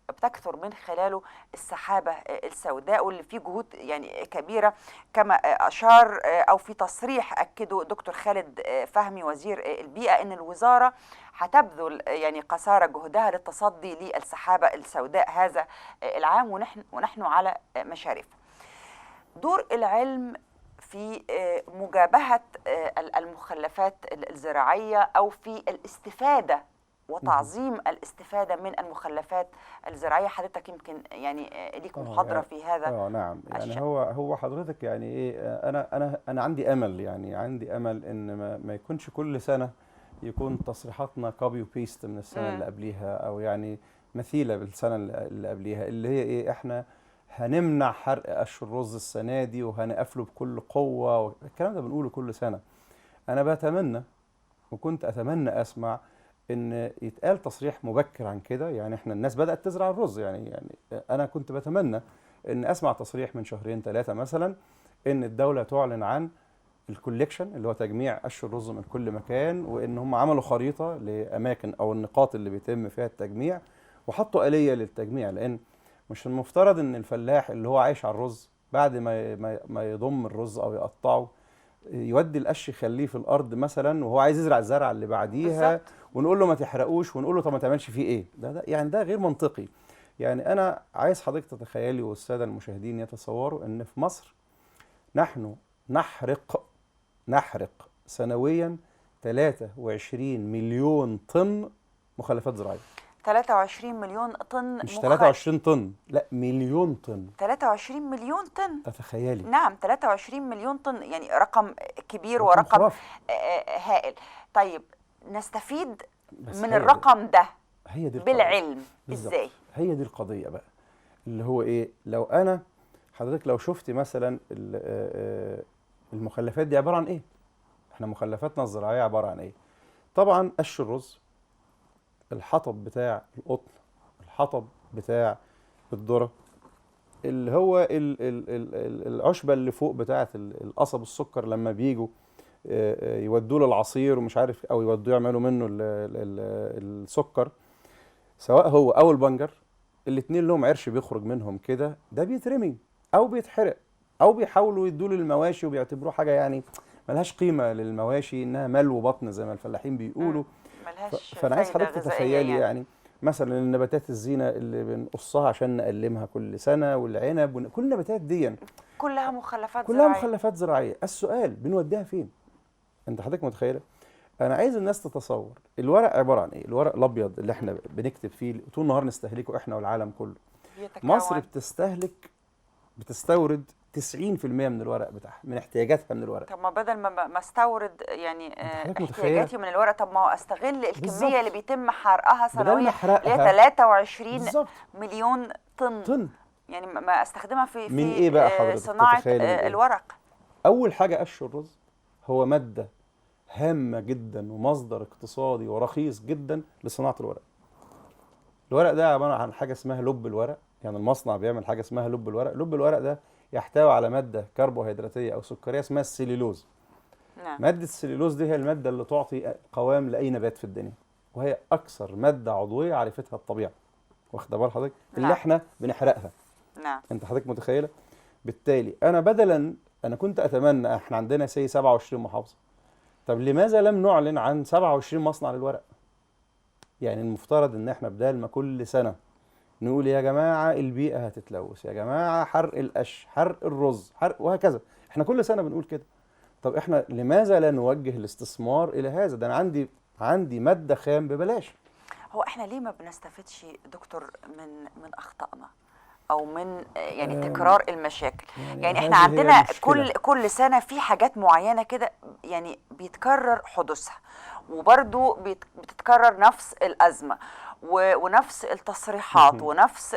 بتكثر من خلاله السحابة السوداء، واللي فيه جهود يعني كبيرة كما أشار أو في تصريح أكده دكتور خالد فهمي وزير البيئة إن الوزارة هتبذل يعني قصارى جهدها للتصدي للسحابة السوداء هذا العام، ونحن على مشارفه. دور العلم في مجابهة المخلفات الزراعية أو في الاستفادة وتعظيم الاستفادة من المخلفات الزراعية، حضرتك يمكن يعني ليك محاضرة في هذا. نعم، يعني هو حضرتك يعني ايه، انا عندي امل، يعني عندي امل ان ما يكونش كل سنة يكون تصريحاتنا كوبي وبيست من السنة اللي قبليها، او يعني مثيلة بالسنة اللي قبليها، اللي هي ايه، احنا هنمنع حرق قش الرز السنة دي وهنقفله بكل قوة، الكلام ده بنقوله كل سنة. أنا بتمنى وكنت أتمنى أسمع إن يتقال تصريح مبكر عن كده، يعني إحنا الناس بدأت تزرع الرز، يعني أنا كنت بتمنى إن أسمع تصريح من 2-3 مثلا إن الدولة تعلن عن الكوليكشن اللي هو تجميع قش الرز من كل مكان، وإن هم عملوا خريطة لأماكن أو النقاط اللي بيتم فيها التجميع وحطوا آلية للتجميع، لأن مش المفترض ان الفلاح اللي هو عايش على الرز بعد ما يضم الرز او يقطعه يودي القش يخليه في الارض مثلا وهو عايز يزرع الزرعه اللي بعديها بالزبط. ونقول له ما تحرقوش، ونقول له طب ما تعملش فيه ايه، ده يعني ده غير منطقي. يعني انا عايز حضرتك تتخيلي والساده المشاهدين يتصوروا ان في مصر نحن نحرق سنويا 23 مليون طن مخلفات زراعيه. 23 مليون طن، مش 23 طن، لا مليون طن. 23 مليون طن، تتخيلي؟ نعم 23 مليون طن، يعني رقم كبير ورقم هائل. طيب نستفيد من الرقم ده هي دي بالعلم ازاي؟ هي دي القضية بقى، اللي هو ايه، لو انا حضرتك لو شفتي مثلا المخلفات دي عبارة عن ايه، احنا مخلفاتنا الزراعية عبارة عن ايه؟ طبعا قش الرز، الحطب بتاع القطن، الحطب بتاع الذرة، اللي هو العشبة اللي فوق بتاعة القصب السكر لما بيجوا يودوه للعصير ومش عارف، او يودوه يعملوا منه السكر، سواء هو او البنجر، الاتنين لهم عرش بيخرج منهم كده، ده بيترمي او بيتحرق او بيحاولوا يدوه للمواشي وبيعتبروه حاجة يعني ملهاش قيمة للمواشي، انها ملو بطن زي ما الفلاحين بيقولوا. فانا عايز حضرتك تتخيلي يعني مثلا النباتات الزينه اللي بنقصها عشان نقلمها كل سنه، والعنب كل النباتات دي كلها مخلفات زراعيه، كلها مخلفات زراعيه. السؤال بنوديها فين؟ انت حضرتك متخيله؟ انا عايز الناس تتصور الورق عباره عن ايه، الورق الابيض اللي احنا بنكتب فيه طول النهار نستهلكه احنا والعالم كله. مصر بتستورد 90% من الورق بتاعها، من احتياجاتها من الورق. طب ما بدل ما استورد يعني حضرتك متخيلة؟ احتياجاتي من الورق، طب ما هو استغل بالظبط. الكميه اللي بيتم حرقها بدل ما سنويا اللي هي احرقها 23 بالظبط مليون طن. طن. يعني ما استخدمها في من إيه بقى حضرتك صناعه تتخيلي من إيه؟ الورق. أول حاجة قش الرز هو مادة هامة جدا ومصدر اقتصادي ورخيص جدا لصناعة الورق. الورق ده عبارة عن حاجة اسمها لب الورق، يعني المصنع بيعمل حاجة اسمها لب الورق. لب الورق ده يحتوي على مادة كربوهيدراتية أو سكرية اسمها السليلوز. نعم. مادة السليلوز دي هي المادة اللي تعطي قوام لأي نبات في الدنيا، وهي أكثر مادة عضوية عرفتها الطبيعة. واخدة بال حضرتك؟ اللي نعم. احنا بنحرقها. نعم. أنت حضرتك متخيلة؟ بالتالي أنا كنت أتمنى، احنا عندنا 27 محافظة. طب لماذا لم نعلن عن 27 مصنع للورق؟ يعني المفترض ان احنا بدال ما كل سنة نقول يا جماعة البيئة هتتلوث، يا جماعة حرق القش، حرق الرز، حرق، وهكذا. احنا كل سنة بنقول كده. طب احنا لماذا لا نوجه الاستثمار الى هذا؟ ده انا عندي مادة خام ببلاش. هو احنا ليه ما بنستفدش دكتور من اخطائنا او من يعني تكرار المشاكل؟ يعني احنا عندنا كل سنه في حاجات معينه كده يعني بيتكرر حدوثها، وبرضو بتتكرر نفس الازمه ونفس التصريحات ونفس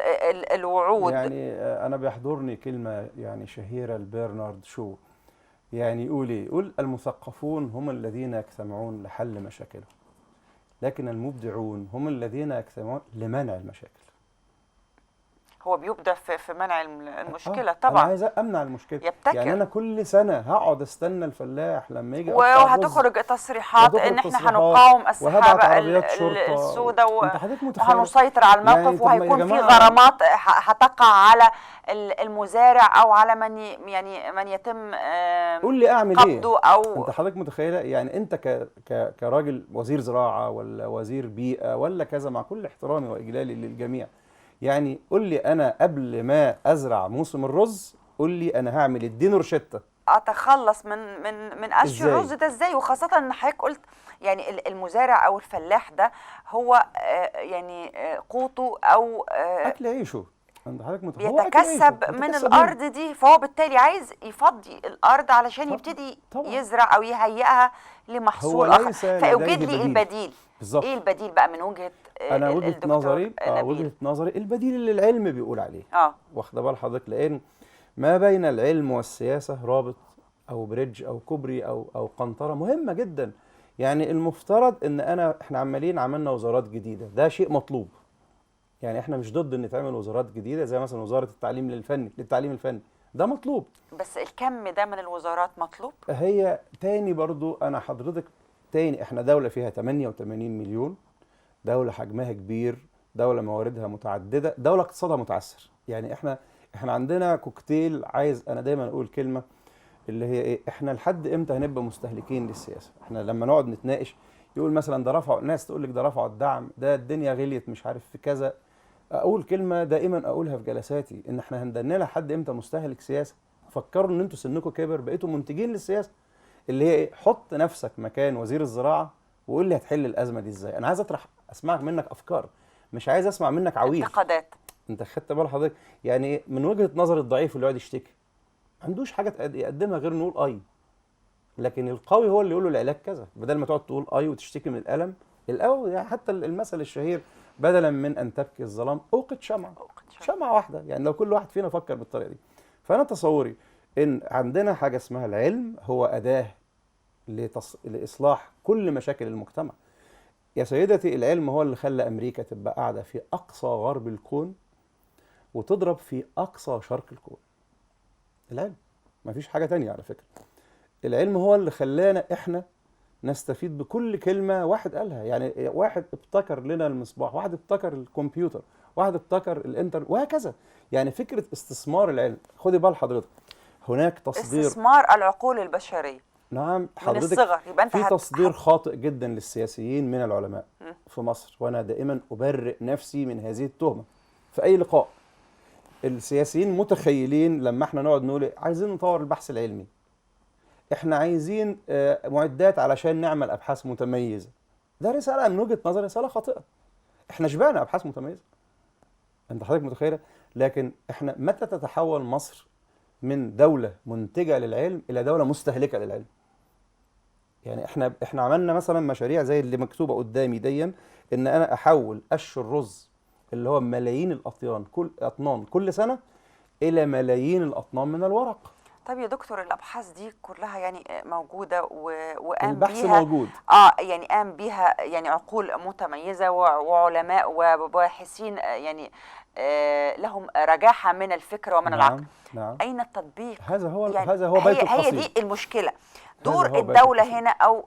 الوعود. يعني انا بيحضرني كلمه يعني شهيره لبرنارد شو، يعني يقول المثقفون هم الذين يجتمعون لحل مشاكلهم، لكن المبدعون هم الذين يجتمعون لمنع المشاكل. هو بيبدع في منع المشكله طبعا. انا عايز امنع المشكله. يبتكر. يعني انا كل سنه هقعد استنى الفلاح لما يجي وهتخرج تصريحات ان احنا هنقاوم السحابه السوداء وهنسيطر على الموقف. يعني وهيكون في غرامات هتقع على المزارع او على من يتم قول لي اعمل قبضه ايه؟ او انت حضرتك متخيله؟ يعني انت كراجل وزير زراعه ولا وزير بيئه ولا كذا، مع كل احترامي واجلالي للجميع، يعني قول لي انا قبل ما ازرع موسم الرز، قول لي انا هعمل اديني روشته اتخلص من قش الرز ده ازاي؟ وخاصه ان حضرتك قلت يعني المزارع او الفلاح ده هو يعني قوته او اكل عيشه. انت حضرتك بيتكسب من الارض دي، فهو بالتالي عايز يفضي الارض علشان يبتدي يزرع او يهيئها لمحصول اخر. فاوجد لي البديل. بالزبط. ايه البديل بقى من وجهه انا وجهه نظري البديل اللي العلم بيقول عليه. واخده بال حضرتك؟ لان ما بين العلم والسياسه رابط او بريدج او كوبري او قنطره مهمه جدا. يعني المفترض ان احنا عملنا وزارات جديده، ده شيء مطلوب. يعني احنا مش ضد ان تعمل وزارات جديده زي مثلا وزاره للتعليم الفني، ده مطلوب. بس الكم ده من الوزارات مطلوب. هي تاني برضو انا حضرتك تاني، احنا دوله فيها 88 مليون، دوله حجمها كبير، دوله مواردها متعدده، دوله اقتصادها متعثر. يعني احنا عندنا كوكتيل. انا دايما اقول كلمه اللي هي ايه، احنا لحد امتى هنبقى مستهلكين للسياسه؟ احنا لما نقعد نتناقش يقول مثلا ده رفعوا، الناس تقول لك ده رفعوا الدعم، ده الدنيا غليت مش عارف في كذا. اقول كلمه دائما اقولها في جلساتي، ان احنا هندلنا لحد امتى مستهلك سياسه؟ فكروا ان انتوا سنكم كبر، بقيتوا منتجين للسياسه. اللي هي ايه، حط نفسك مكان وزير الزراعه وقول لي هتحل الازمه دي ازاي. انا عايز اسمع منك افكار، مش عايز اسمع منك عويل انتقادات. انت خدت بال حضرتك؟ يعني من وجهه نظر الضعيف اللي يقعد يشتكي ما عندوش حاجه يقدمها غير نقول لكن القوي هو اللي يقول له العلاج كذا، بدل ما تقعد تقول وتشتكي من الالم. يعني حتى المثل الشهير، بدلا من ان تبكي الظلام اوقد شمعه واحده. يعني لو كل واحد فينا فكر بالطريقه دي. فانا تصوري ان عندنا حاجه اسمها العلم، هو اداه لاصلاح كل مشاكل المجتمع. يا سيدتي، العلم هو اللي خلى امريكا تبقى قاعده في اقصى غرب الكون وتضرب في اقصى شرق الكون. العلم، مفيش حاجه تانية على فكره. العلم هو اللي خلانا احنا نستفيد بكل كلمه واحد قالها. يعني واحد ابتكر لنا المصباح، واحد ابتكر الكمبيوتر، واحد ابتكر الانترنت، وهكذا. يعني فكره استثمار العلم. خدي بال حضرتك، هناك تصدير استثمار العقول البشريه. نعم حضرتك، من الصغر. يبقى انت في تصدير خاطئ جدا للسياسيين من العلماء في مصر، وانا دائما ابرئ نفسي من هذه التهمه في اي لقاء. السياسيين متخيلين لما احنا نقعد نقول عايزين نطور البحث العلمي، احنا عايزين معدات علشان نعمل ابحاث متميزه. ده رساله من وجهه نظري رساله خاطئه. احنا شبعنا ابحاث متميزه، انت حضرتك متخيله؟ لكن احنا متى تتحول مصر من دولة منتجة للعلم إلى دولة مستهلكة للعلم. يعني احنا عملنا مثلا مشاريع زي اللي مكتوبة قدامي ديا، إن أنا أحول قش الرز اللي هو ملايين الأطنان كل سنة إلى ملايين الأطنان من الورق. طب يا دكتور، الابحاث دي كلها يعني موجوده وقام البحث بيها موجود. يعني قام بيها يعني عقول متميزه وعلماء وباحثين يعني لهم رجاحه من الفكر ومن العقل. نعم. اين التطبيق؟ هذا هو يعني هذا هو بيت هي القصيد. دي المشكله. هذا دور هو بيت الدوله القصيد. هنا او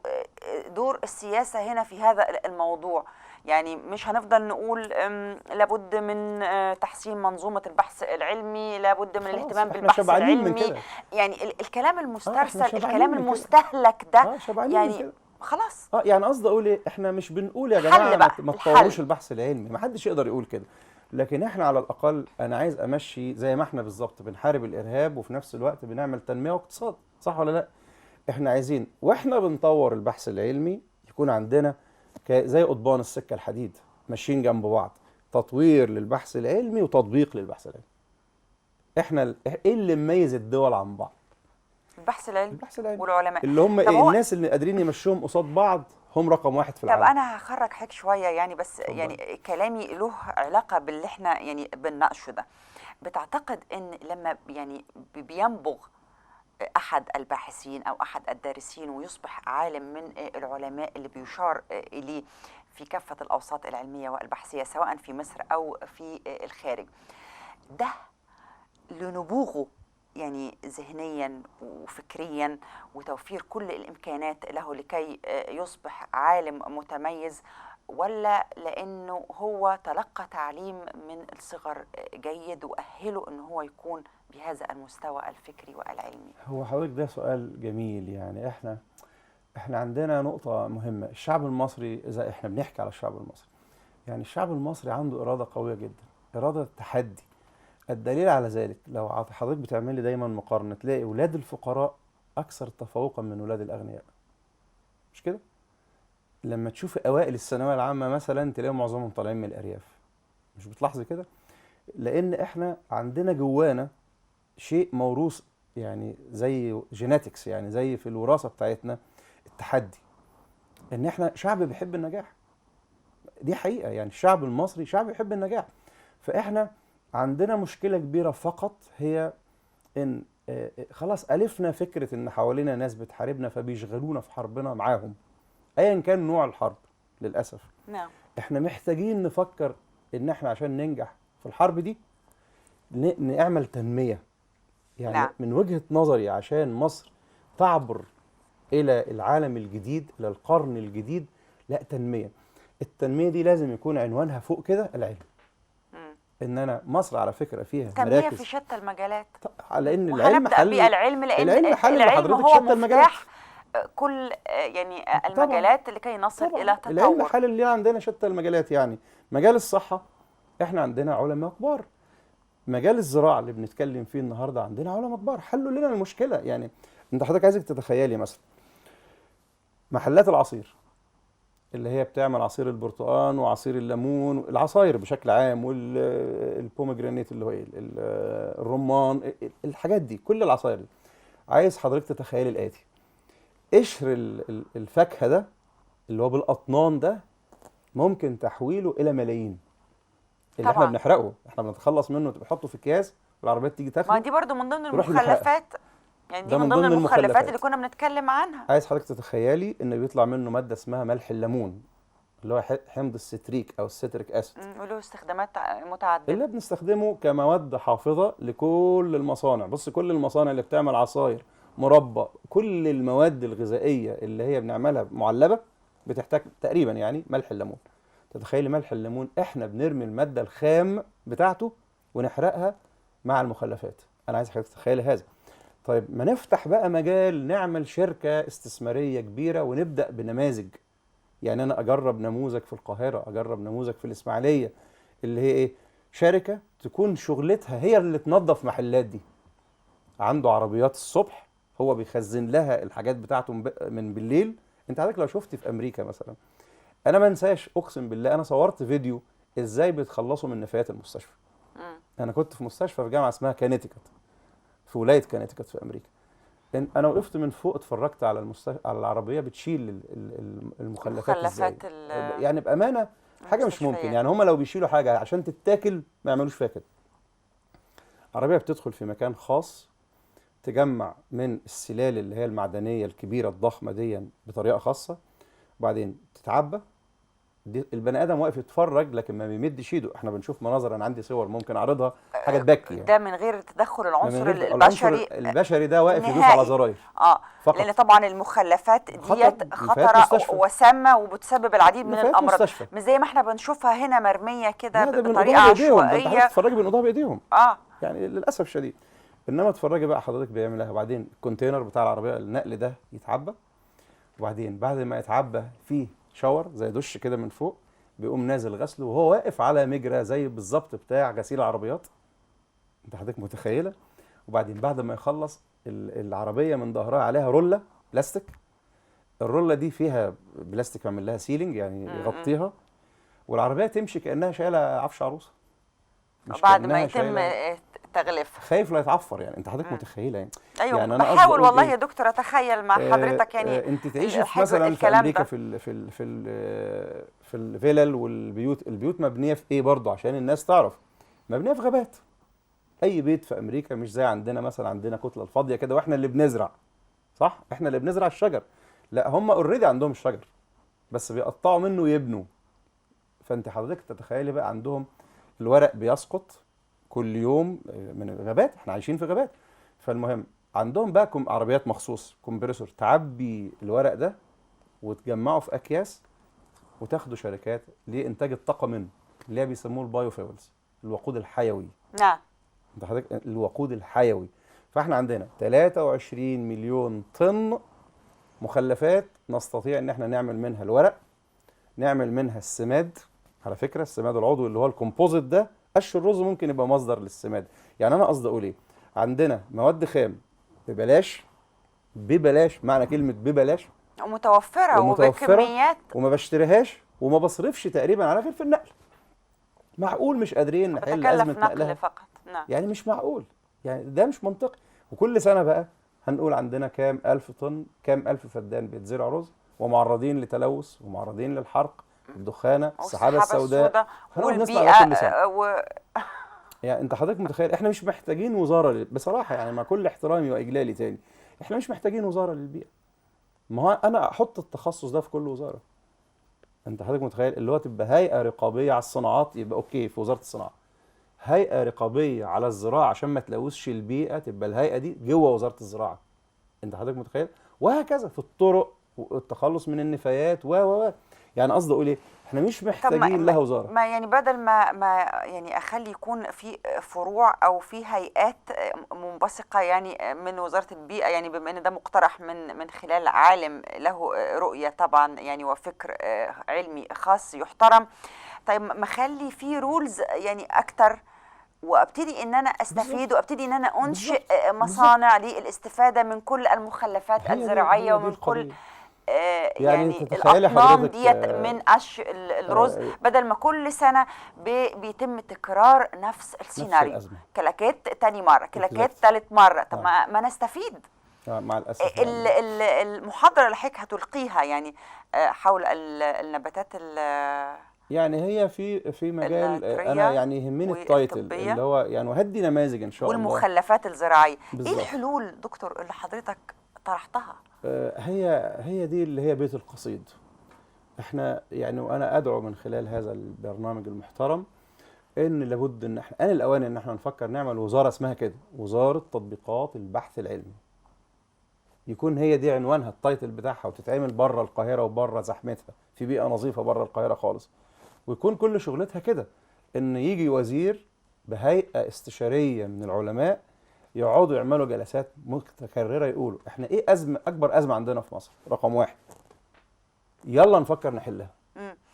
دور السياسه هنا في هذا الموضوع. يعني مش هنفضل نقول لابد من تحسين منظومة البحث العلمي، لابد من الاهتمام بالبحث العلمي. يعني الكلام المسترسل، الكلام المستهلك ده يعني خلاص. يعني قصدي اقول ايه، احنا مش بنقول يا جماعه ما تطوروش البحث العلمي، ما حدش يقدر يقول كده، لكن احنا على الاقل انا عايز امشي زي ما احنا بالظبط بنحارب الارهاب وفي نفس الوقت بنعمل تنميه واقتصاد، صح ولا لا؟ احنا عايزين واحنا بنطور البحث العلمي يكون عندنا زي قضبان السكه الحديد ماشيين جنب بعض، تطوير للبحث العلمي وتطبيق للبحث العلمي. احنا ايه اللي مميز الدول عن بعض؟ البحث العلمي والعلماء اللي هم ايه، الناس اللي قادرين يمشوهم قصاد بعض هم رقم واحد في العالم. طب انا هخرج حاجه شويه يعني، بس طبعا. يعني كلامي له علاقه باللي احنا يعني بنناقشه ده. بتعتقد ان لما يعني بينبغ احد الباحثين او احد الدارسين ويصبح عالم من العلماء اللي بيشار اليه في كافه الاوساط العلميه والبحثيه سواء في مصر او في الخارج، ده لنبوغه يعني ذهنيا وفكريا وتوفير كل الامكانات له لكي يصبح عالم متميز، ولا لانه هو تلقى تعليم من الصغر جيد واهله ان هو يكون بهذا المستوى الفكري والعلمي؟ هو حضرتك ده سؤال جميل. يعني احنا عندنا نقطة مهمة، الشعب المصري، إذا احنا بنحكي على الشعب المصري، يعني الشعب المصري عنده إرادة قوية جدا، إرادة تحدي. الدليل على ذلك لو حضرتك بتعملي دايما مقارنة تلاقي ولاد الفقراء أكثر تفوقا من ولاد الأغنياء، مش كده؟ لما تشوفي أوائل الثانوية العامة مثلا تلاقي معظمهم طالعين من الأرياف، مش بتلاحظي كده؟ لأن احنا عندنا جوانا شيء موروث، يعني زي جيناتكس، يعني زي في الوراثة بتاعتنا التحدي، إن احنا شعب بيحب النجاح. دي حقيقة، يعني الشعب المصري شعب يحب النجاح. فاحنا عندنا مشكلة كبيرة فقط، هي ان خلاص ألفنا فكرة ان حوالينا ناس بتحاربنا فبيشغلونا في حربنا معاهم ايا كان نوع الحرب. للأسف نعم. احنا محتاجين نفكر ان احنا عشان ننجح في الحرب دي نعمل تنمية. يعني نعم. من وجهة نظري عشان مصر تعبر الى العالم الجديد، الى القرن الجديد، لا تنمية. التنمية دي لازم يكون عنوانها فوق كده العلم. ان انا مصر على فكره فيها تنمية في شتى المجالات، لان العلم حل بالعلم، لان العلم هو مفتاح كل يعني المجالات لكي نصل الى تطور. العلم حل اللي عندنا شتى المجالات. يعني مجال الصحه احنا عندنا علماء كبار، مجال الزراعه اللي بنتكلم فيه النهارده عندنا علماء كبار حلوا لنا المشكله. يعني انت حضرتك عايزك تتخيلي مثلا محلات العصير اللي هي بتعمل عصير البرتقال وعصير الليمون، العصاير بشكل عام، والبومجرانيت اللي هو ايه، الرمان، الحاجات دي، كل العصاير دي. عايز حضرتك تتخيلي الآتي: قشر الفاكهة ده اللي هو بالأطنان ده ممكن تحويله إلى ملايين. اللي احنا بنحرقه، احنا بنتخلص منه، بنحطه في أكياس والعربيات تيجي تاخده. ما دي برضو من ضمن المخلفات، يعني دي من ضمن المخلفات اللي كنا بنتكلم عنها. عايز حضرتك تتخيلي ان بيطلع منه ماده اسمها ملح الليمون اللي هو حمض الستريك او الستريك اسيد، وله استخدامات متعدده اللي بنستخدمه كمواد حافظه لكل المصانع. بص، كل المصانع اللي بتعمل عصاير، مربى، كل المواد الغذائيه اللي هي بنعملها معلبه بتحتاج تقريبا يعني ملح الليمون. تتخيلي ملح الليمون احنا بنرمي الماده الخام بتاعته ونحرقها مع المخلفات. انا عايز حضرتك تتخيلي هذا. طيب ما نفتح بقى مجال، نعمل شركة استثمارية كبيرة ونبدأ بنماذج. يعني أنا أجرب نموذج في القاهرة، أجرب نموذج في الإسماعيلية، اللي هي إيه؟ شركة تكون شغلتها هي اللي تنظف محلات دي. عنده عربيات الصبح، هو بيخزن لها الحاجات بتاعته من بالليل. أنت عندك لو شفت في أمريكا مثلا، أنا ما انساش أقسم بالله، أنا صورت فيديو إزاي بيتخلصوا من نفايات المستشفى. أنا كنت في مستشفى في جامعة اسمها كونيتيكت، في ولايه كونتيكت في امريكا. انا وقفت من فوق اتفرجت على على العربيه بتشيل المخلفات ازاي. يعني بامانه حاجه مش ممكن. يعني هم لو بيشيلوا حاجه عشان تتاكل ما يعملوش فيها كده. عربيه بتدخل في مكان خاص تجمع من السلال اللي هي المعدنيه الكبيره الضخمه دي بطريقه خاصه، وبعدين تتعبى. البني ادم واقف يتفرج لكن ما بيمدش ايده. احنا بنشوف مناظر، انا عندي صور ممكن اعرضها، حاجه تبكي يعني. ده من غير تدخل العنصر البشري ده واقف يدوس على زراير فقط. لان طبعا المخلفات ديت خطره وسامه وبتسبب العديد من الامراض، مش زي ما احنا بنشوفها هنا مرميه كده بطريقه عشوائيه. تتفرجي بنقضها بايديهم يعني للاسف شديد. انما اتفرجي بقى حضرتك بيعملها، وبعدين الكونتينر بتاع العربيه النقل ده يتعبى، وبعدين بعد ما يتعبى فيه شاور زي دش كده من فوق، بيقوم نازل غسله وهو واقف على مجرى زي بالظبط بتاع غسيل العربيات. انت حضرتك متخيله؟ وبعدين بعد ما يخلص العربيه من ظهرها عليها روله بلاستيك، الروله دي فيها بلاستيك معمل لها سيلينج يعني يغطيها، والعربيه تمشي كانها شايله عفش عروسه. بعد ما يتم تغليفها خايف لا يتعفر. يعني انت حضرتك متخيله يعني. ايوه يعني أنا بحاول والله يا دكتور اتخيل مع حضرتك يعني انت تعيشي في مثلا في امريكا في الفيلل والبيوت. البيوت مبنيه في ايه برضه عشان الناس تعرف؟ مبنيه في غابات. اي بيت في امريكا مش زي عندنا مثلا عندنا كتله الفاضيه كده واحنا اللي بنزرع، صح؟ احنا اللي بنزرع الشجر. لا هم اوريدي عندهم الشجر بس بيقطعوا منه ويبنوا. فانت حضرتك تتخيلي بقى عندهم الورق بيسقط كل يوم من الغابات، احنا عايشين في غابات. فالمهم عندهم بقى عربيات مخصوص كومبريسور تعبي الورق ده وتجمعه في اكياس وتاخده شركات لانتاج الطاقه منه، اللي هي بيسموه البايوفيولز، الوقود الحيوي. نعم. انت حضرتك الوقود الحيوي. فاحنا عندنا 23 مليون طن مخلفات نستطيع ان احنا نعمل منها الورق، نعمل منها السماد. على فكره السماد العضوي اللي هو الكومبوزيت ده، قش الرز ممكن يبقى مصدر للسماد. يعني انا قصدي اقول ايه؟ عندنا مواد خام ببلاش معنى كلمه ببلاش، ومتوفره وبكميات، وما بشتريهاش وما بصرفش تقريبا على في النقل. معقول مش قادرين نحل ازمه نقلها فقط؟ نعم. يعني مش معقول، يعني ده مش منطقي. وكل سنه بقى هنقول عندنا كام الف طن، كام الف فدان بيتزرع رز ومعرضين لتلوث ومعرضين للحرق، الدخانه، السحابه السوداء والبيئه يعني انت حضرتك متخيل احنا مش محتاجين وزاره بصراحه يعني مع كل احترامي واجلالي تاني، احنا مش محتاجين وزاره للبيئه. ما هو انا احط التخصص ده في كل وزاره. انت حضرتك متخيل اللي هو تبقى هيئه رقابيه على الصناعات يبقى اوكي في وزاره الصناعه، هيئه رقابيه على الزراعه عشان ما تلوثش البيئه تبقى الهيئه دي جوه وزاره الزراعه. انت حضرتك متخيل؟ وهكذا في الطرق والتخلص من النفايات يعني قصدي اقول ايه؟ احنا مش محتاجين لها وزاره. ما يعني بدل ما يعني اخلي يكون في فروع او في هيئات منبثقه يعني من وزاره البيئه، يعني بما ان ده مقترح من خلال عالم له رؤيه طبعا يعني وفكر علمي خاص يحترم. طيب ما اخلي في رولز يعني اكتر، وابتدي ان انا استفيد وابتدي ان انا انشئ مصانع للاستفاده من كل المخلفات الزراعيه ومن كل يعني الاطنان ديت من قش الرز، بدل ما كل سنه بيتم تكرار نفس السيناريو. كلاكيت تاني مره، كلاكيت ثالث مره. طب ما نستفيد. مع الاسف المحاضره اللي حضرتك هتلقيها يعني حول النباتات يعني هي في مجال انا يعني يهمني التايتل اللي هو يعني وهدي نماذج ان شاء الله والمخلفات الزراعيه. ايه الحلول دكتور اللي حضرتك طرحتها؟ هي دي اللي هي بيت القصيد. احنا يعني وانا ادعو من خلال هذا البرنامج المحترم ان لابد ان احنا الاوان ان احنا نفكر نعمل وزاره اسمها كده، وزاره تطبيقات البحث العلمي. يكون هي دي عنوانها التايتل بتاعها، وتتعمل بره القاهره وبره زحمتها في بيئه نظيفه بره القاهره خالص. ويكون كل شغلتها كده ان يجي وزير بهيئه استشاريه من العلماء يقعدوا يعملوا جلسات متكرره يقولوا احنا ايه اكبر ازمه عندنا في مصر رقم 1، يلا نفكر نحلها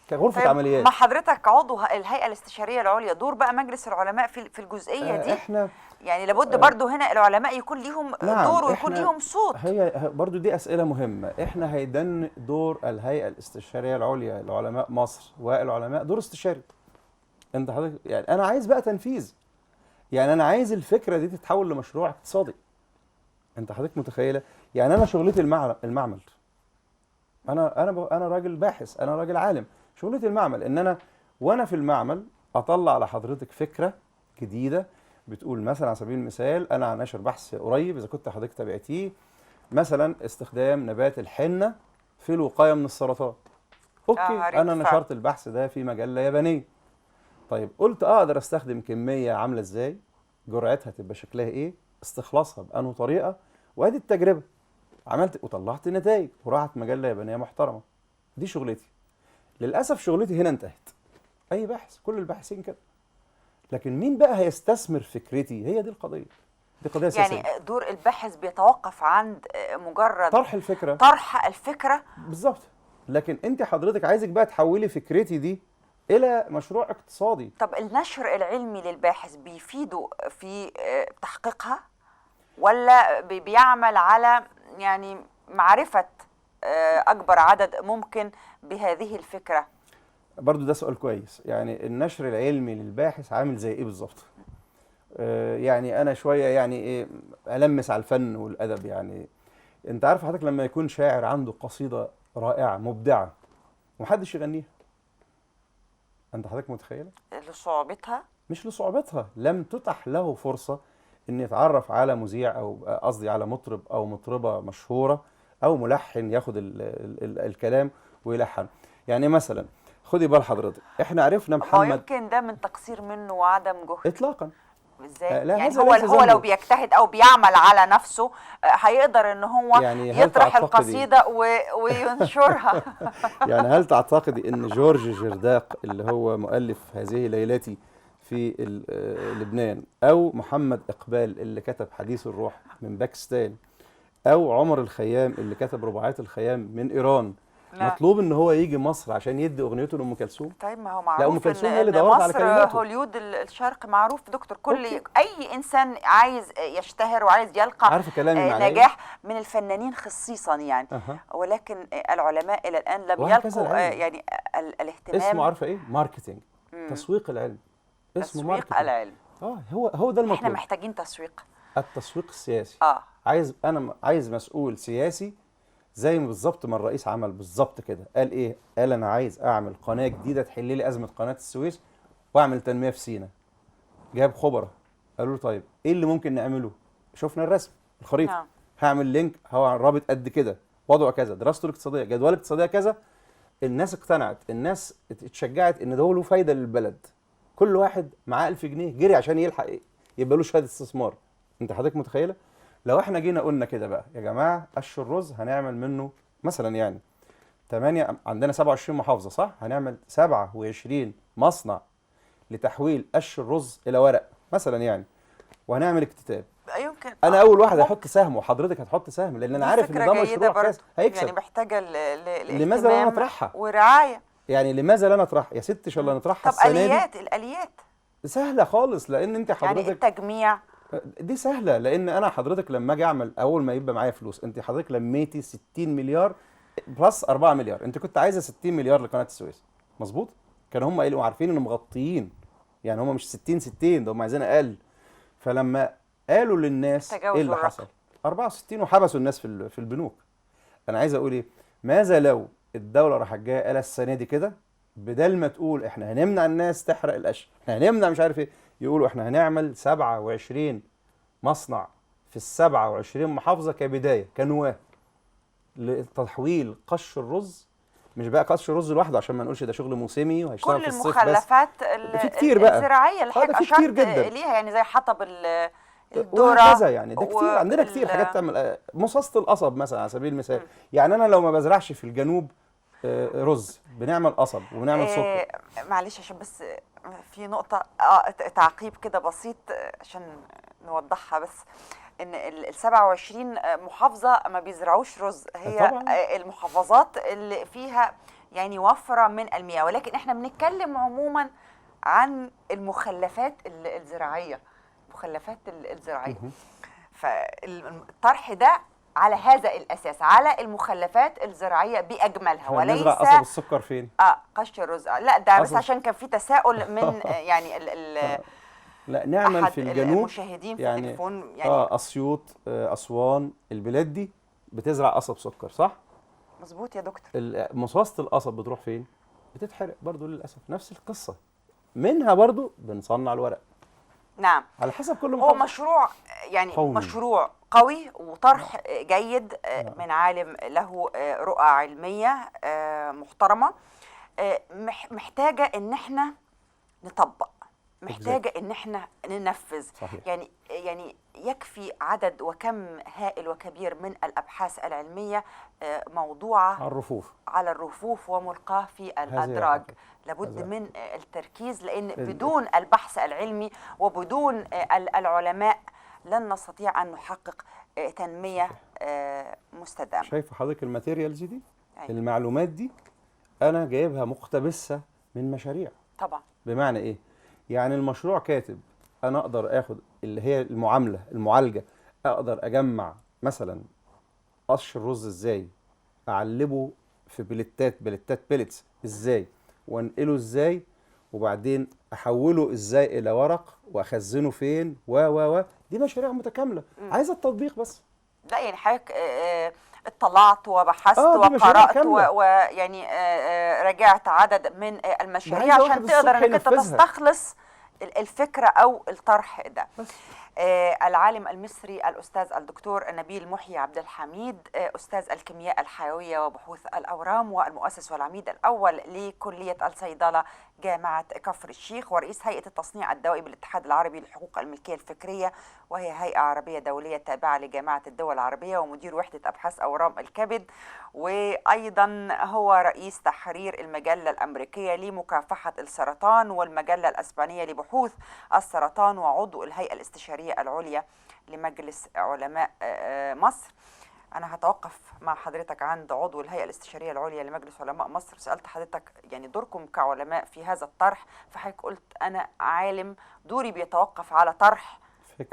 كغرفه طيب عمليات. ما حضرتك عضو الهيئه الاستشاريه العليا، دور بقى مجلس العلماء في الجزئيه دي. احنا يعني لابد برضو هنا العلماء يكون ليهم دور ويكون ليهم صوت. هي برضو دي اسئله مهمه. احنا هيدن دور الهيئه الاستشاريه العليا لعلماء مصر والعلماء دور استشاري. انت حضرتك يعني انا عايز بقى تنفيذ، يعني انا عايز الفكره دي تتحول لمشروع اقتصادي. انت حضرتك متخيله؟ يعني انا شغلتي المعمل. انا راجل باحث، انا راجل عالم. شغلتي المعمل، ان انا وانا في المعمل اطلع على حضرتك فكره جديده بتقول مثلا على سبيل المثال انا ناشر بحث قريب اذا كنت حضرتك تابعتيه، مثلا استخدام نبات الحنه في الوقايه من السرطان. اوكي، انا نشرت البحث ده في مجله يابانيه. طيب قلت اقدر استخدم كميه عامله ازاي، جرعتها تبقى شكلها ايه، استخلاصها بأنه طريقه، وادي التجربه. عملت وطلعت نتائج وراحت مجله يابانيه محترمه. دي شغلتي. للاسف شغلتي هنا انتهت. اي باحث، كل الباحثين كده. لكن مين بقى هيستثمر فكرتي؟ هي دي القضيه. دي قضيه اساسيه. يعني دور الباحث بيتوقف عند مجرد طرح الفكره. طرح الفكره بالظبط. لكن انت حضرتك عايزك بقى تحولي فكرتي دي الى مشروع اقتصادي. طب النشر العلمي للباحث بيفيده في تحقيقها، ولا بيعمل على يعني معرفة أكبر عدد ممكن بهذه الفكرة؟ برضو ده سؤال كويس. يعني النشر العلمي للباحث عامل زي ايه بالظبط؟ يعني انا شويه يعني ايه المس على الفن والادب. يعني انت عارف حضرتك لما يكون شاعر عنده قصيده رائعه مبدعه ومحدش يغنيها، انت حضرتك متخيله؟ لصعوبتها؟ مش لصعوبتها، لم تتح له فرصه ان يتعرف على مذيع، او قصدي على مطرب او مطربه مشهوره، او ملحن ياخد الكلام ويلحن. يعني مثلا خدي بال حضرتك، احنا عرفنا محمد. يمكن ده من تقصير منه وعدم جهد اطلاقا. ازاي؟ لا، يعني هو لو بيجتهد او بيعمل على نفسه هيقدر ان هو يعني يطرح القصيده وينشرها. يعني هل تعتقدي ان جورج جرداق اللي هو مؤلف هذه ليلتي في لبنان، او محمد اقبال اللي كتب حديث الروح من باكستان، او عمر الخيام اللي كتب رباعيات الخيام من ايران، لا. مطلوب ان هو يجي مصر عشان يدي اغنيته لام كلثوم؟ طيب ما هو معروف. لا، ام كلثوم هي اللي دورت على كلماته. مصر هوليود الشرق معروف دكتور. اي انسان عايز يشتهر وعايز يلقى نجاح من الفنانين خصيصا يعني. ولكن العلماء الى الان لم يلقوا يعني الاهتمام. اسمه عارفه ايه؟ ماركتينج. تسويق العلم. اسمه تسويق ماركتينج. العلم. هو ده المطلوب. احنا محتاجين تسويق. التسويق السياسي. انا عايز مسؤول سياسي زي ما بالظبط ما الرئيس عمل بالظبط كده. قال ايه؟ قال انا عايز اعمل قناه جديده تحل لي ازمه قناه السويس واعمل تنميه في سيناء. جاب خبراء قالوا له طيب ايه اللي ممكن نعمله؟ شفنا الرسم، الخريطه. هعمل لينك، هو رابط قد كده، وضعه كذا، دراسته الاقتصاديه، جدول الاقتصاديه كذا. الناس اقتنعت، الناس اتشجعت ان ده له فايده للبلد. كل واحد معاه 1000 جنيه جري عشان يلحق يبقى له شهاده استثمار. انت حضرتك متخيله؟ لو احنا جينا قلنا كده بقى يا جماعه قش الرز هنعمل منه مثلا يعني 8، عندنا 27 محافظه صح؟ هنعمل 27 مصنع لتحويل قش الرز الى ورق مثلا يعني، وهنعمل اكتتاب. يمكن انا اول واحد هحط سهم وحضرتك هتحط سهم، لان انا عارف ان ده مشروع هيكسب. يعني محتاجه لماذا لا نطرحها؟ ورعايه. يعني لماذا لا نطرحها يا ست؟ ان شاء الله نطرحها السنه دي. طب الاليات سهله خالص، لان انت حضرتك يعني التجميع دي سهله. لان انا حضرتك لما اجي اعمل، اول ما يبقى معايا فلوس، انت حضرتك لميتي 60 مليار بلس 4 مليار. انت كنت عايزه 60 مليار لقناه السويس، مظبوط؟ كانوا هم قالوا عارفين انهم مغطيين، يعني هم مش 60 ده هم عايزين اقل. فلما قالوا للناس ايه اللي حصل؟ 64 وحبسوا الناس في البنوك. انا عايز اقول ايه؟ ماذا لو الدوله راحت جايه قال السنه دي كده، بدل ما تقول احنا هنمنع الناس تحرق القش، احنا هنمنع مش عارف ايه، يقولوا احنا هنعمل 27 مصنع في ال27 محافظه كبدايه كنواه لتحويل قش الرز. مش بقى قش الرز لوحده عشان ما نقولش ده شغل موسمي وهيشتغل في الصيف بس. كل المخلفات الزراعيه اللي حضرتك اشرت اليها، يعني زي حطب الذره وهكذا. يعني ده كتير، عندنا كتير حاجات تعمل. مصاصه القصب مثلا على سبيل المثال. يعني انا لو ما بزرعش في الجنوب رز، بنعمل قصب وبنعمل سكر. معلش عشان بس في نقطة تعقيب كده بسيط عشان نوضحها بس، ان ال 27 محافظة ما بيزرعوش رز. هي طبعا المحافظات اللي فيها يعني وفرة من المياه، ولكن احنا بنتكلم عموما عن المخلفات الزراعية. فالطرح ده على هذا الاساس، على المخلفات الزراعيه باجملها، وليس نزرع قصب السكر فين؟ قش الرز. لا ده بس عشان كان في تساؤل من يعني لا نعمل احد في الجنوب المشاهدين في يعني التليفون يعني اسيوط، اسوان، البلاد دي بتزرع قصب سكر صح؟ مظبوط يا دكتور. مصاصة القصب بتروح فين؟ بتتحرق برضو للاسف، نفس القصه. منها برضو بنصنع الورق نعم. على حسب كل هو محافظه. مشروع يعني قومي. مشروع قوي وطرح جيد من عالم له رؤى علمية محترمة، محتاجة ان احنا نطبق، محتاجة ان احنا ننفذ. صحيح. يعني يكفي عدد وكم هائل وكبير من الابحاث العلمية موضوعة على الرفوف على الرفوف وملقاة في الأدراج. لابد من التركيز، لأن بدون البحث العلمي وبدون العلماء لن نستطيع أن نحقق تنمية مستدامة. شايفه حضرتك الماتيريالز دي؟ أيوة. المعلومات دي انا جايبها مقتبسه من مشاريع. طبعا. بمعنى ايه؟ يعني المشروع كاتب انا اقدر اخد اللي هي المعالجه، اقدر اجمع مثلا قش الرز ازاي، اعلبه في بلتات بيلتس ازاي، وانقله ازاي، وبعدين احوله ازاي الى ورق واخزنه فين دي مشاريع متكامله عايزه التطبيق بس. لا يعني حضرتك اطلعت وبحثت دي مشاريع وقرأت كاملة. ويعني راجعت عدد من المشاريع عايزة عشان واحد تقدر الصبح انك انت ينفذها. تستخلص الفكرة او الطرح ده. بس. العالم المصري الأستاذ الدكتور نبيل محيي عبد الحميد، أستاذ الكيمياء الحيوية وبحوث الأورام والمؤسس والعميد الأول لكلية الصيدلة جامعة كفر الشيخ، ورئيس هيئة التصنيع الدوائي بالاتحاد العربي لحقوق الملكية الفكرية، وهي هيئة عربية دولية تابعة لجامعة الدول العربية، ومدير وحدة أبحاث أورام الكبد، وأيضا هو رئيس تحرير المجلة الأمريكية لمكافحة السرطان والمجلة الأسبانية لبحوث السرطان، وعضو الهيئة الاستشارية العليا لمجلس علماء مصر. أنا هتوقف مع حضرتك عند عضو الهيئة الاستشارية العليا لمجلس علماء مصر. سألت حضرتك يعني دوركم كعلماء في هذا الطرح، فحضرتك قلت أنا عالم دوري بيتوقف على طرح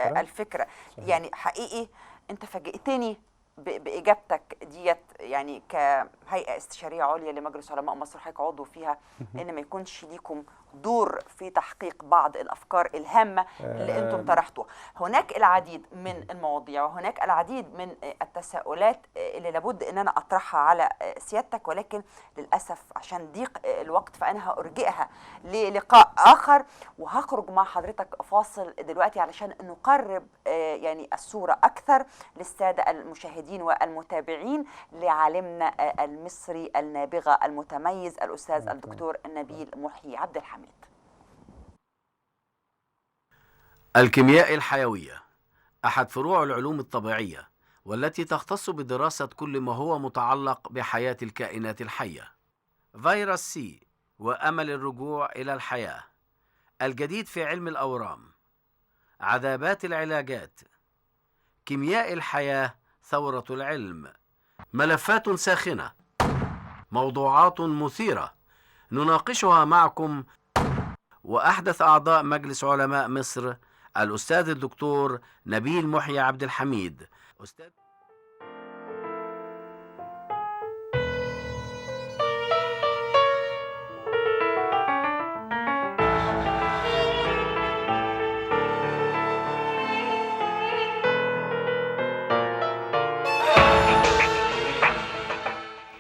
الفكرة. صحيح. يعني حقيقي أنت فاجئتني بإجابتك ديت، يعني كهيئة استشارية عليا لمجلس علماء مصر حضرتك عضو فيها، إن ما يكونش ليكم دور في تحقيق بعض الأفكار الهامة اللي أنتم طرحتوها. هناك العديد من المواضيع وهناك العديد من التساؤلات اللي لابد أن أنا أطرحها على سيادتك، ولكن للأسف عشان ضيق الوقت فأنا هأرجئها للقاء آخر، وهخرج مع حضرتك فاصل دلوقتي علشان نقرب يعني الصورة أكثر للسادة المشاهدين والمتابعين لعالمنا المصري النابغة المتميز الأستاذ الدكتور نبيل محيي عبد الحميد. الكيمياء الحيوية أحد فروع العلوم الطبيعية، والتي تختص بدراسة كل ما هو متعلق بحياة الكائنات الحية. فيروس سي وأمل الرجوع إلى الحياة، الجديد في علم الأورام، عذابات العلاجات، كيمياء الحياة، ثورة العلم، ملفات ساخنة، موضوعات مثيرة نناقشها معكم وأحدث أعضاء مجلس علماء مصر الأستاذ الدكتور نبيل محيي عبد الحميد. أستاذ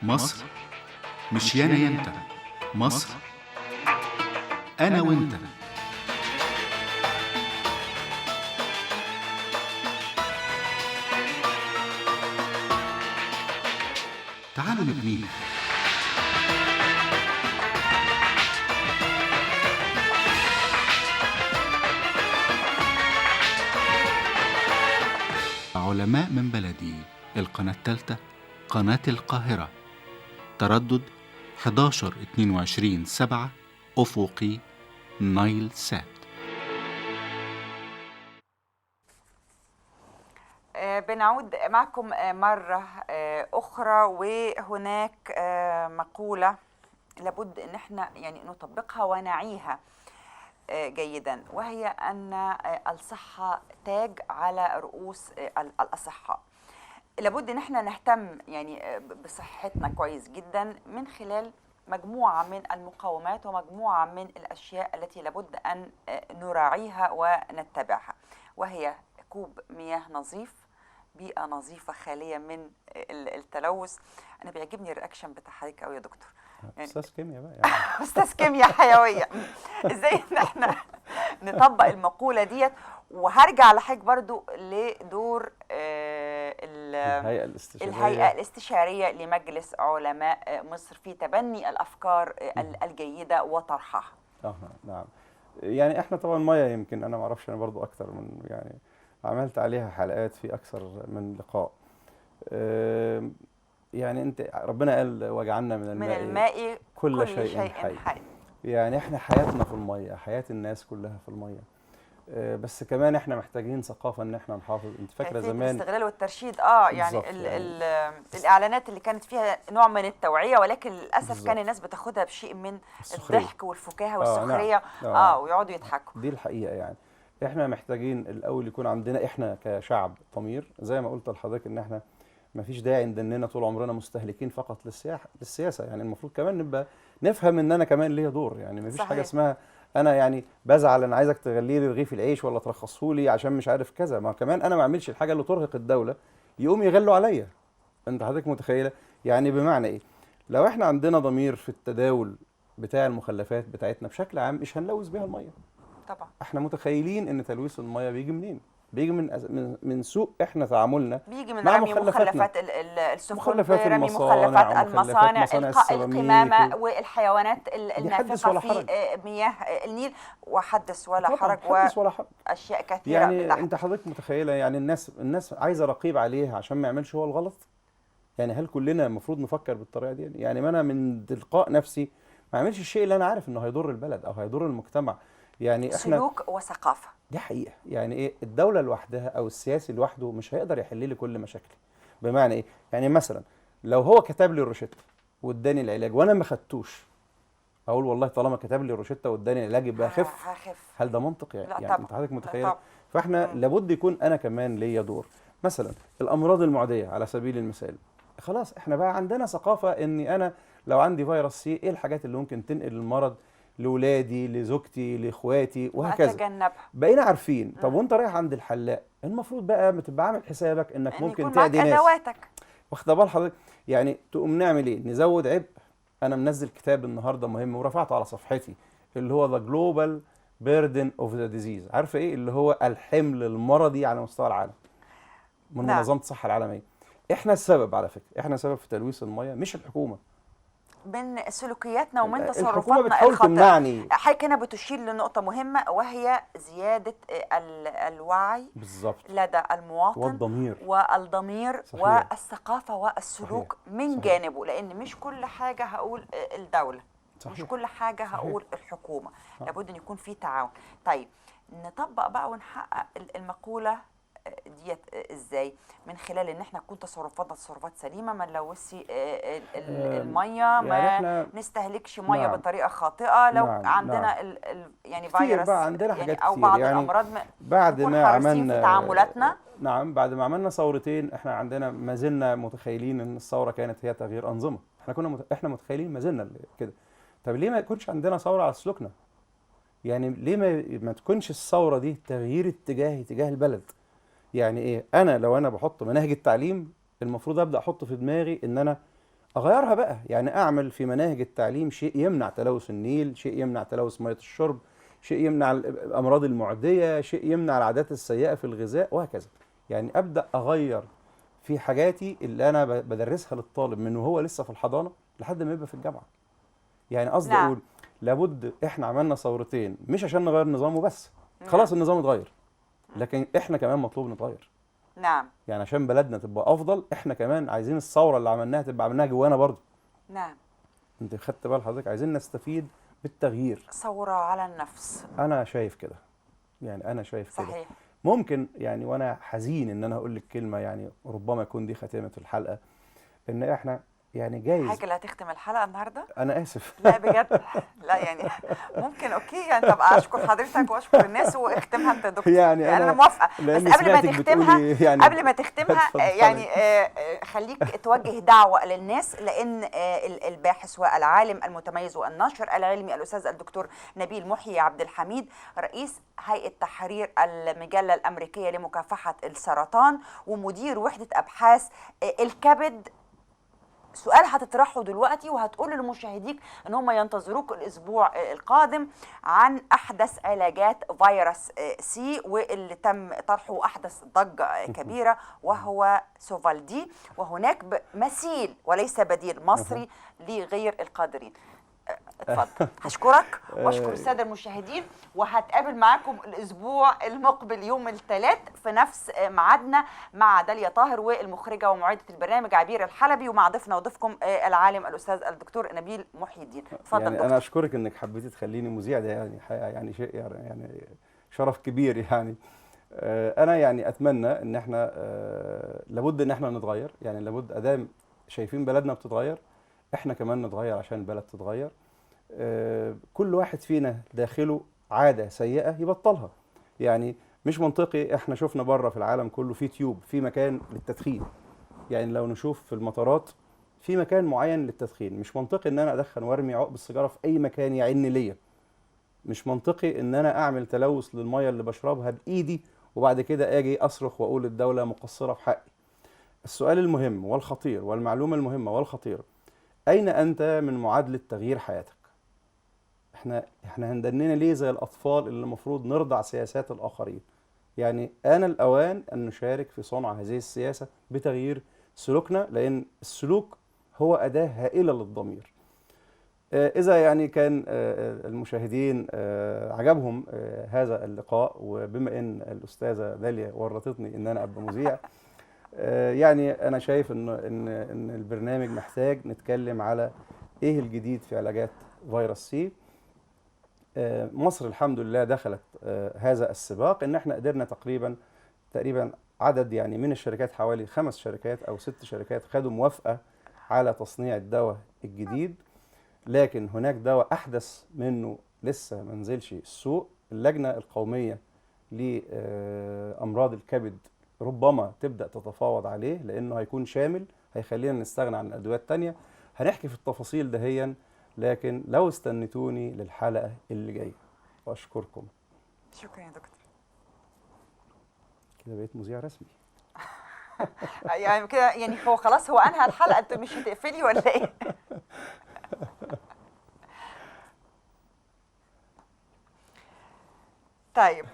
مصر مش يانا ينت، مصر أنا وأنت. تعالوا نبنيها. علماء من بلدي، القناة الثالثة، قناة القاهرة، تردد 11-22-7 أفقي، نايل سات. بنعود معكم مرة أخرى، وهناك مقولة لابد أن احنا يعني نطبقها ونعيها جيدا، وهي أن الصحة تاج على رؤوس الأصحاء. لابد أن احنا نهتم يعني بصحتنا كويس جدا من خلال مجموعة من المقومات ومجموعة من الأشياء التي لابد أن نراعيها ونتبعها، وهي كوب مياه نظيف، بيئة نظيفة خالية من التلوث. أنا بيعجبني الرياكشن بتاع حضرتك قوي يا دكتور، يعني استاذ كيمياء بقى يعني. أستاذ كيمياء حيوية. إزاي إن إحنا نطبق المقولة ديت؟ وهرجع لحضرتك برضو لدور الهيئة الاستشارية لمجلس علماء مصر في تبني الأفكار الجيدة وطرحها. نعم. يعني احنا طبعا ميه، يمكن انا ما اعرفش، انا برضو اكتر من يعني عملت عليها حلقات في اكثر من لقاء. يعني انت ربنا قال وجعلنا من الماء كل شيء حي. يعني احنا حياتنا في الميه، حياه الناس كلها في الميه. بس كمان احنا محتاجين ثقافه ان احنا نحافظ. انت فاكره زمان الاستغلال والترشيد يعني الاعلانات اللي كانت فيها نوع من التوعيه، ولكن للاسف بالزبط. كان الناس بتاخدها بشيء من الضحك والفكاهه والسخريه. نعم. ويقعدوا يضحكوا. دي الحقيقه. يعني احنا محتاجين الاول يكون عندنا احنا كشعب ضمير، زي ما قلت لحضرتك ان احنا ما فيش داعي ندننا طول عمرنا مستهلكين فقط للسياسه. يعني المفروض كمان نبقى نفهم ان انا كمان ليا دور. يعني ما فيش حاجه اسمها انا يعني بزعل انا عايزك تغلي لي رغيف العيش ولا ترخصه لي عشان مش عارف كذا. ما كمان انا ما اعملش الحاجه اللي ترهق الدوله يقوم يغلوا عليا. انت حضرتك متخيله؟ يعني بمعنى ايه؟ لو احنا عندنا ضمير في التداول بتاع المخلفات بتاعتنا بشكل عام مش هنلوث بيها الميه. طبعا احنا متخيلين ان تلويث الميه بيجي منين؟ بيجي من سوء احنا تعاملنا، بيجي من رمي مخلفات السفن، رمي مخلفات المصانع، القاء القمامه والحيوانات النافقه في مياه النيل. وحدث ولا حرج، واشياء كثيره. يعني انت حضرتك متخيله يعني الناس عايزه رقيب عليها عشان ما يعملش هو الغلط. يعني هل كلنا المفروض نفكر بالطريقه دي؟ يعني ما انا من تلقاء نفسي ما اعملش الشيء اللي انا عارف انه هيضر البلد او هيضر المجتمع. يعني احنا سلوك وثقافه. دي حقيقه. يعني ايه؟ الدوله لوحدها او السياسي لوحده مش هيقدر يحل لي كل مشاكلي. بمعنى ايه؟ يعني مثلا لو هو كتب لي الروشته واداني العلاج وانا ما خدتوش، اقول والله طالما كتب لي الروشته واداني العلاج يبقى هخف. هل ده منطق؟ يعني, لا انت حضرتك متخيل؟ فاحنا لابد يكون انا كمان ليا دور. مثلا الامراض المعديه على سبيل المثال، خلاص احنا بقى عندنا ثقافه اني انا لو عندي فيروس سي ايه الحاجات اللي ممكن تنقل المرض لاولادي، لزوجتي، لاخواتي وهكذا. اتجنبها. بقينا عارفين. طب وانت رايح عند الحلاق المفروض بقى تبقى عامل حسابك انك ممكن تعدي ناس. ادواتك. واخده بال حضرتك؟ يعني تقوم نعمل ايه؟ نزود عبء. انا منزل كتاب النهارده مهم ورفعته على صفحتي اللي هو ذا جلوبال بيردن اوف ذا ديزيز. عارفه ايه اللي هو الحمل المرضي على مستوى العالم من منظمه الصحه العالميه. احنا السبب على فكره، احنا سبب في تلويث الميه مش الحكومه. من سلوكياتنا ومن تصرفاتنا الحكومه بتحاول تمنعني. حضرتك هنا بتشير لنقطه مهمه، وهي زياده الوعي بالظبط لدى المواطن والضمير صحيح. والثقافه والسلوك صحيح. من جانبه، لان مش كل حاجه هقول الدوله، صحيح. مش كل حاجه هقول الحكومه، لابد ان يكون في تعاون. طيب نطبق بقى ونحقق المقوله ديت ازاي؟ من خلال ان احنا نكون تصرفاتنا تصرفات سليمه، ما نلوثش الميه، ما نستهلكش ميه بطريقه خاطئه. لو عندنا يعني فيروس عندنا حاجات او بعض يعني الامراض بعد ما عملنا في تعاملاتنا. بعد ما عملنا ثورتين احنا عندنا ما زلنا متخيلين ان الثوره كانت هي تغيير انظمه. احنا متخيلين ما زلنا كده. طب ليه ما يكونش عندنا ثوره على سلوكنا؟ يعني ليه ما تكونش الثوره دي تغيير تجاه البلد؟ يعني ايه؟ انا لو انا بحط مناهج التعليم المفروض ابدا احط في دماغي ان انا اغيرها بقى. يعني اعمل في مناهج التعليم شيء يمنع تلوث النيل، شيء يمنع تلوث ميه الشرب، شيء يمنع الامراض المعديه، شيء يمنع العادات السيئه في الغذاء وهكذا. يعني ابدا اغير في حاجاتي اللي انا بدرسها للطالب من وهو لسه في الحضانه لحد ما يبقى في الجامعه. يعني قصدي اقول لابد احنا عملنا ثورتين مش عشان نغير نظامه بس. خلاص النظام اتغير، لكن احنا كمان مطلوب نتغير. نعم. يعني عشان بلدنا تبقى افضل احنا كمان عايزين الثوره اللي عملناها تبقى عملناها جوانا برضه. نعم. انت خدت بال حضرتك؟ عايزين نستفيد بالتغيير. ثوره على النفس. انا شايف كده. يعني انا شايف كده. صحيح. ممكن يعني وانا حزين ان انا اقول لك كلمه يعني ربما يكون دي خاتمه الحلقه، ان احنا يعني جايز حاجه اللي هتختم الحلقه النهارده. انا اسف. لا بجد لا يعني ممكن اوكي يعني طب اشكر حضرتك واشكر الناس واختمها انت يا دكتور. يعني انا موافقه، بس قبل ما تختمها يعني قبل ما تختمها يعني خليك توجه دعوة للناس، لأن الباحث والعالم المتميز والناشر العلمي الأستاذ الدكتور نبيل محيي عبد الحميد رئيس هيئة تحرير المجلة الأمريكية لمكافحة السرطان ومدير وحدة أبحاث الكبد، سؤال هتطرحه دلوقتي وهتقول لمشاهديك ان هم ينتظروك الاسبوع القادم عن احدث علاجات فيروس سي، واللي تم طرحه احدث ضجه كبيره وهو سوفالدي، وهناك مثيل وليس بديل مصري لغير القادرين. اتفضل. هشكرك واشكر الساده المشاهدين، وهتقابل معاكم الاسبوع المقبل يوم الثلاث في نفس ميعادنا مع داليا طاهر والمخرجه ومعده البرنامج عبير الحلبي، ومع ضيفنا وضيفكم العالم الاستاذ الدكتور نبيل محي الدين. اتفضل يعني دكتور. انا اشكرك انك حبيتي تخليني مذيع، ده يعني يعني شيء يعني شرف كبير يعني. انا يعني اتمنى ان احنا لابد ان احنا نتغير، يعني لابد ادام شايفين بلدنا بتتغير احنا كمان نتغير عشان البلد تتغير. كل واحد فينا داخله عادة سيئة يبطلها. يعني مش منطقي، احنا شفنا بره في العالم كله في تيوب، في مكان للتدخين. يعني لو نشوف في المطارات في مكان معين للتدخين. مش منطقي ان انا ادخن وارمي عقب السيجاره في اي مكان يعن ليا. مش منطقي ان انا اعمل تلوث للميه اللي بشربها بايدي وبعد كده اجي اصرخ واقول الدوله مقصره في حقي. السؤال المهم والخطير والمعلومه المهمه والخطيره، اين انت من معادله تغيير حياتك؟ احنا هندننا ليه زي الاطفال اللي المفروض نرضع سياسات الاخرين؟ يعني آن الأوان أن نشارك في صنع هذه السياسة بتغيير سلوكنا، لأن السلوك هو أداة هائلة للضمير. إذا يعني كان المشاهدين عجبهم هذا اللقاء، وبما أن الأستاذة داليا ورطتني أن أنا أبقى مذيع، يعني أنا شايف إن البرنامج محتاج نتكلم على إيه الجديد في علاجات فيروس سي. مصر الحمد لله دخلت هذا السباق، ان احنا قدرنا تقريبا عدد يعني من الشركات، حوالي 5 شركات او 6 شركات خدوا موافقة على تصنيع الدواء الجديد. لكن هناك دواء احدث منه لسه ما نزلش السوق. اللجنة القومية لأمراض الكبد ربما تبدأ تتفاوض عليه، لانه هيكون شامل، هيخلينا نستغنى عن الادوية التانية. هنحكي في التفاصيل دهيا، لكن لو استنتوني للحلقة اللي جاية. وأشكركم. شكرا يا دكتور. كده بقيت مذيع رسمي. يعني كده، يعني هو خلاص هو أنهى الحلقة، أنت مش هتقفلي ولا إيه؟ طيب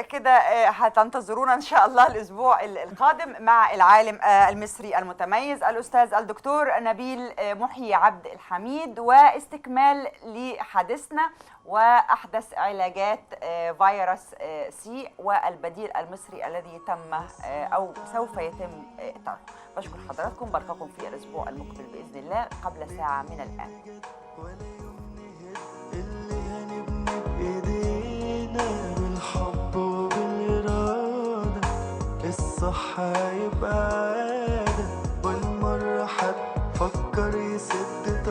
كده هتنتظرونا ان شاء الله الاسبوع القادم مع العالم المصري المتميز الاستاذ الدكتور نبيل محيي عبد الحميد، واستكمال لحديثنا واحدث علاجات فيروس سي والبديل المصري الذي تم او سوف يتم طرحه. بشكر حضراتكم، بلقاكم في الاسبوع المقبل باذن الله قبل ساعه من الان. بالحب وبالإرادة الصح هيبقى عادة، والمرة حد فكر يسد